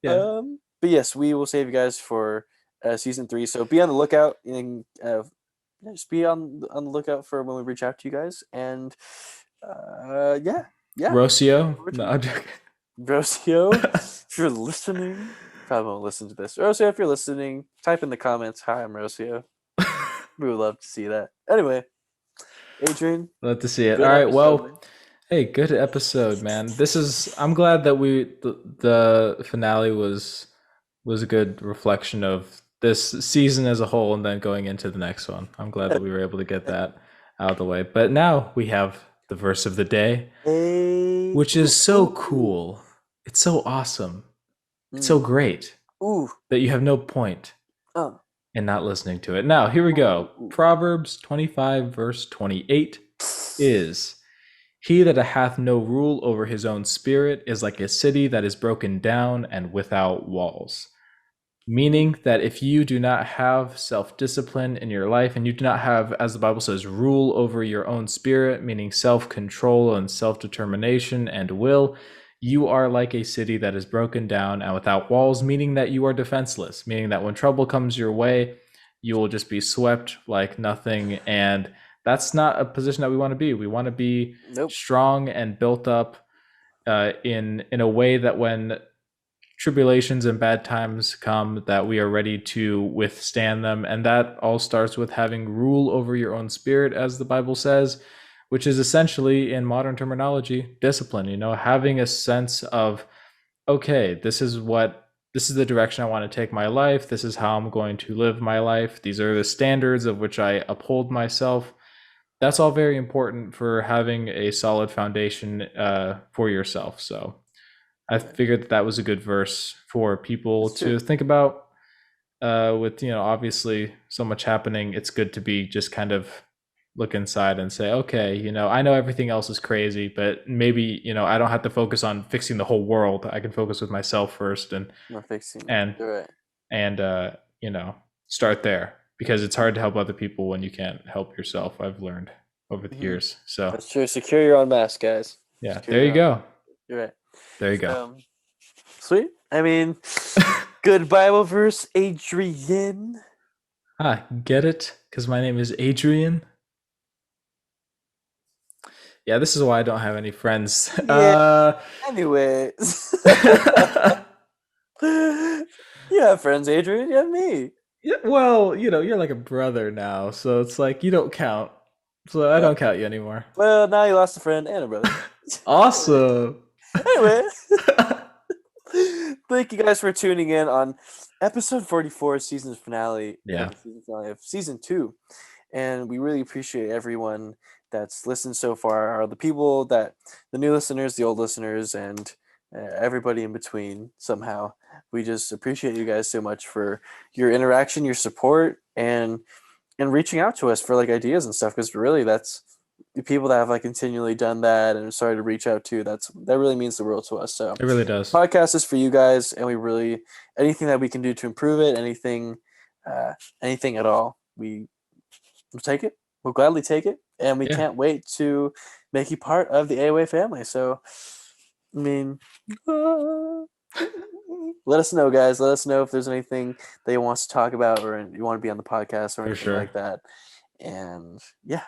Yeah. But yes, we will save you guys for season 3. So be on the lookout and just be on the lookout for when we reach out to you guys. And yeah. Looking Rocio? forward No, to I'm it. joking. Rocio, if you're listening, probably won't listen to this. Rocio, if you're listening, type in the comments. Hi, I'm Rocio. We would love to see that. Anyway, Adrian, Love to see it. All good right. episode, man. Well, hey, good episode, man. I'm glad that the finale was a good reflection of this season as a whole and then going into the next one. I'm glad that we were able to get that out of the way. But now we have the verse of the day, Hey, which is so cool. It's so awesome. It's so mm, great ooh, that you have no point uh, in not listening to it. Now, here we go. ooh. Proverbs 25, verse 28 is: He that hath no rule over his own spirit is like a city that is broken down and without walls. Mm, Meaning that if you do not have self discipline in your life and you do not have, as the Bible says, rule over your own spirit, meaning self control and self determination and will, you are like a city that is broken down and without walls, meaning that you are defenseless, meaning that when trouble comes your way, you will just be swept like nothing. And that's not a position that we want to be. We want to be nope. strong and built up in a way that when tribulations and bad times come, that we are ready to withstand them. And that all starts with having rule over your own spirit, as the Bible says, which is essentially, in modern terminology, discipline. Having a sense of, okay, this is the direction I want to take my life. This is how I'm going to live my life. These are the standards of which I uphold myself. That's all very important for having a solid foundation for yourself. So I Yeah, figured that was a good verse for people that's true. to think about. With obviously so much happening, it's good to be just kind of look inside and say, okay, I know everything else is crazy, but maybe I don't have to focus on fixing the whole world. I can focus with myself first, and Not fixing. and You're right. and start there, because it's hard to help other people when you can't help yourself. I've learned over the Hmm. years. So That's true. Secure your own mask, guys. yeah, Secure there your you own. go. You're right. There you go. Sweet. I mean, good Bible verse, Adrian. Ah, get it? Because my name is Adrian. Yeah, this is why I don't have any friends. Yeah. Anyways. You have friends, Adrian. You have me. Yeah, well, you're like a brother now, so it's like you don't count. So I Uh, don't count you anymore. well, now you lost a friend and a brother. Awesome. Anyway, thank you guys for tuning in on episode 44, season finale of Yeah, the season finale of season 2. And we really appreciate everyone that's listened so far, or the people that the new listeners, the old listeners, and everybody in between somehow. We just appreciate you guys so much for your interaction, your support, and reaching out to us for like ideas and stuff, because really that's the people that have like continually done that and started to reach out to. That really means the world to us. So it really does. podcast is for you guys, and we really, anything that we can do to improve it, uh anything at all, we'll take it. We'll gladly take it, and we Yeah, can't wait to make you part of the AOA family. So I mean, let us know, guys. Let us know if there's anything that you want us to talk about, or you want to be on the podcast, or for anything sure. like that. And yeah,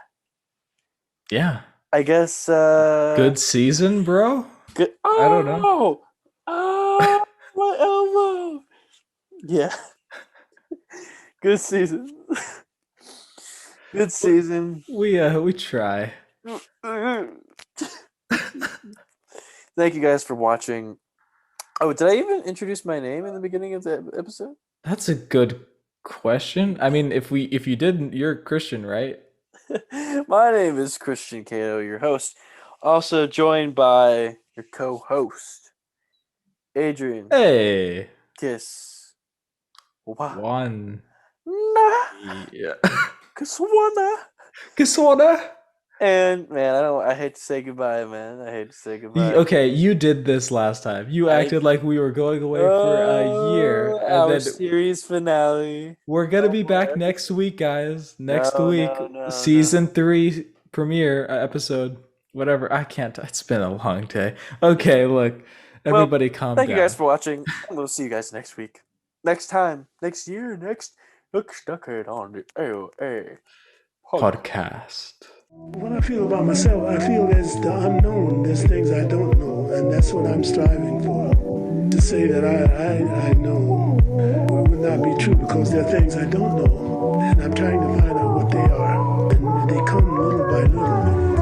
Yeah. I guess Good season, bro? good. I don't know. Oh, my elbow. Yeah, good season. Good season. We try. Thank you guys for watching. Oh, did I even introduce my name in the beginning of the episode? That's a good question. I mean, if you didn't, you're Christian, right? My name is Christian Caito, your host. Also joined by your co-host, Adrian Hey, Kiss. Wow. one. Nah, Yeah. Kiswana. Kiswani. And man, I hate to say goodbye, man. I hate to say goodbye. Okay, you did this last time. You I acted like we were going away for a year, and our then series finale. we're gonna No be more back next episodes. week, guys. Next No, week, no, no, season no. 3 premiere episode. Whatever. I can't. It's been a long day. Okay, look. Well, Everybody calm thank you guys down. for watching, and we'll see you guys next week. Next time, next year, next decade on the AOA podcast. Podcast. What I feel about myself, I feel there's the unknown, there's things I don't know, and that's what I'm striving for. To say that I know would not be true, because there are things I don't know, and I'm trying to find out what they are, and they come little by little.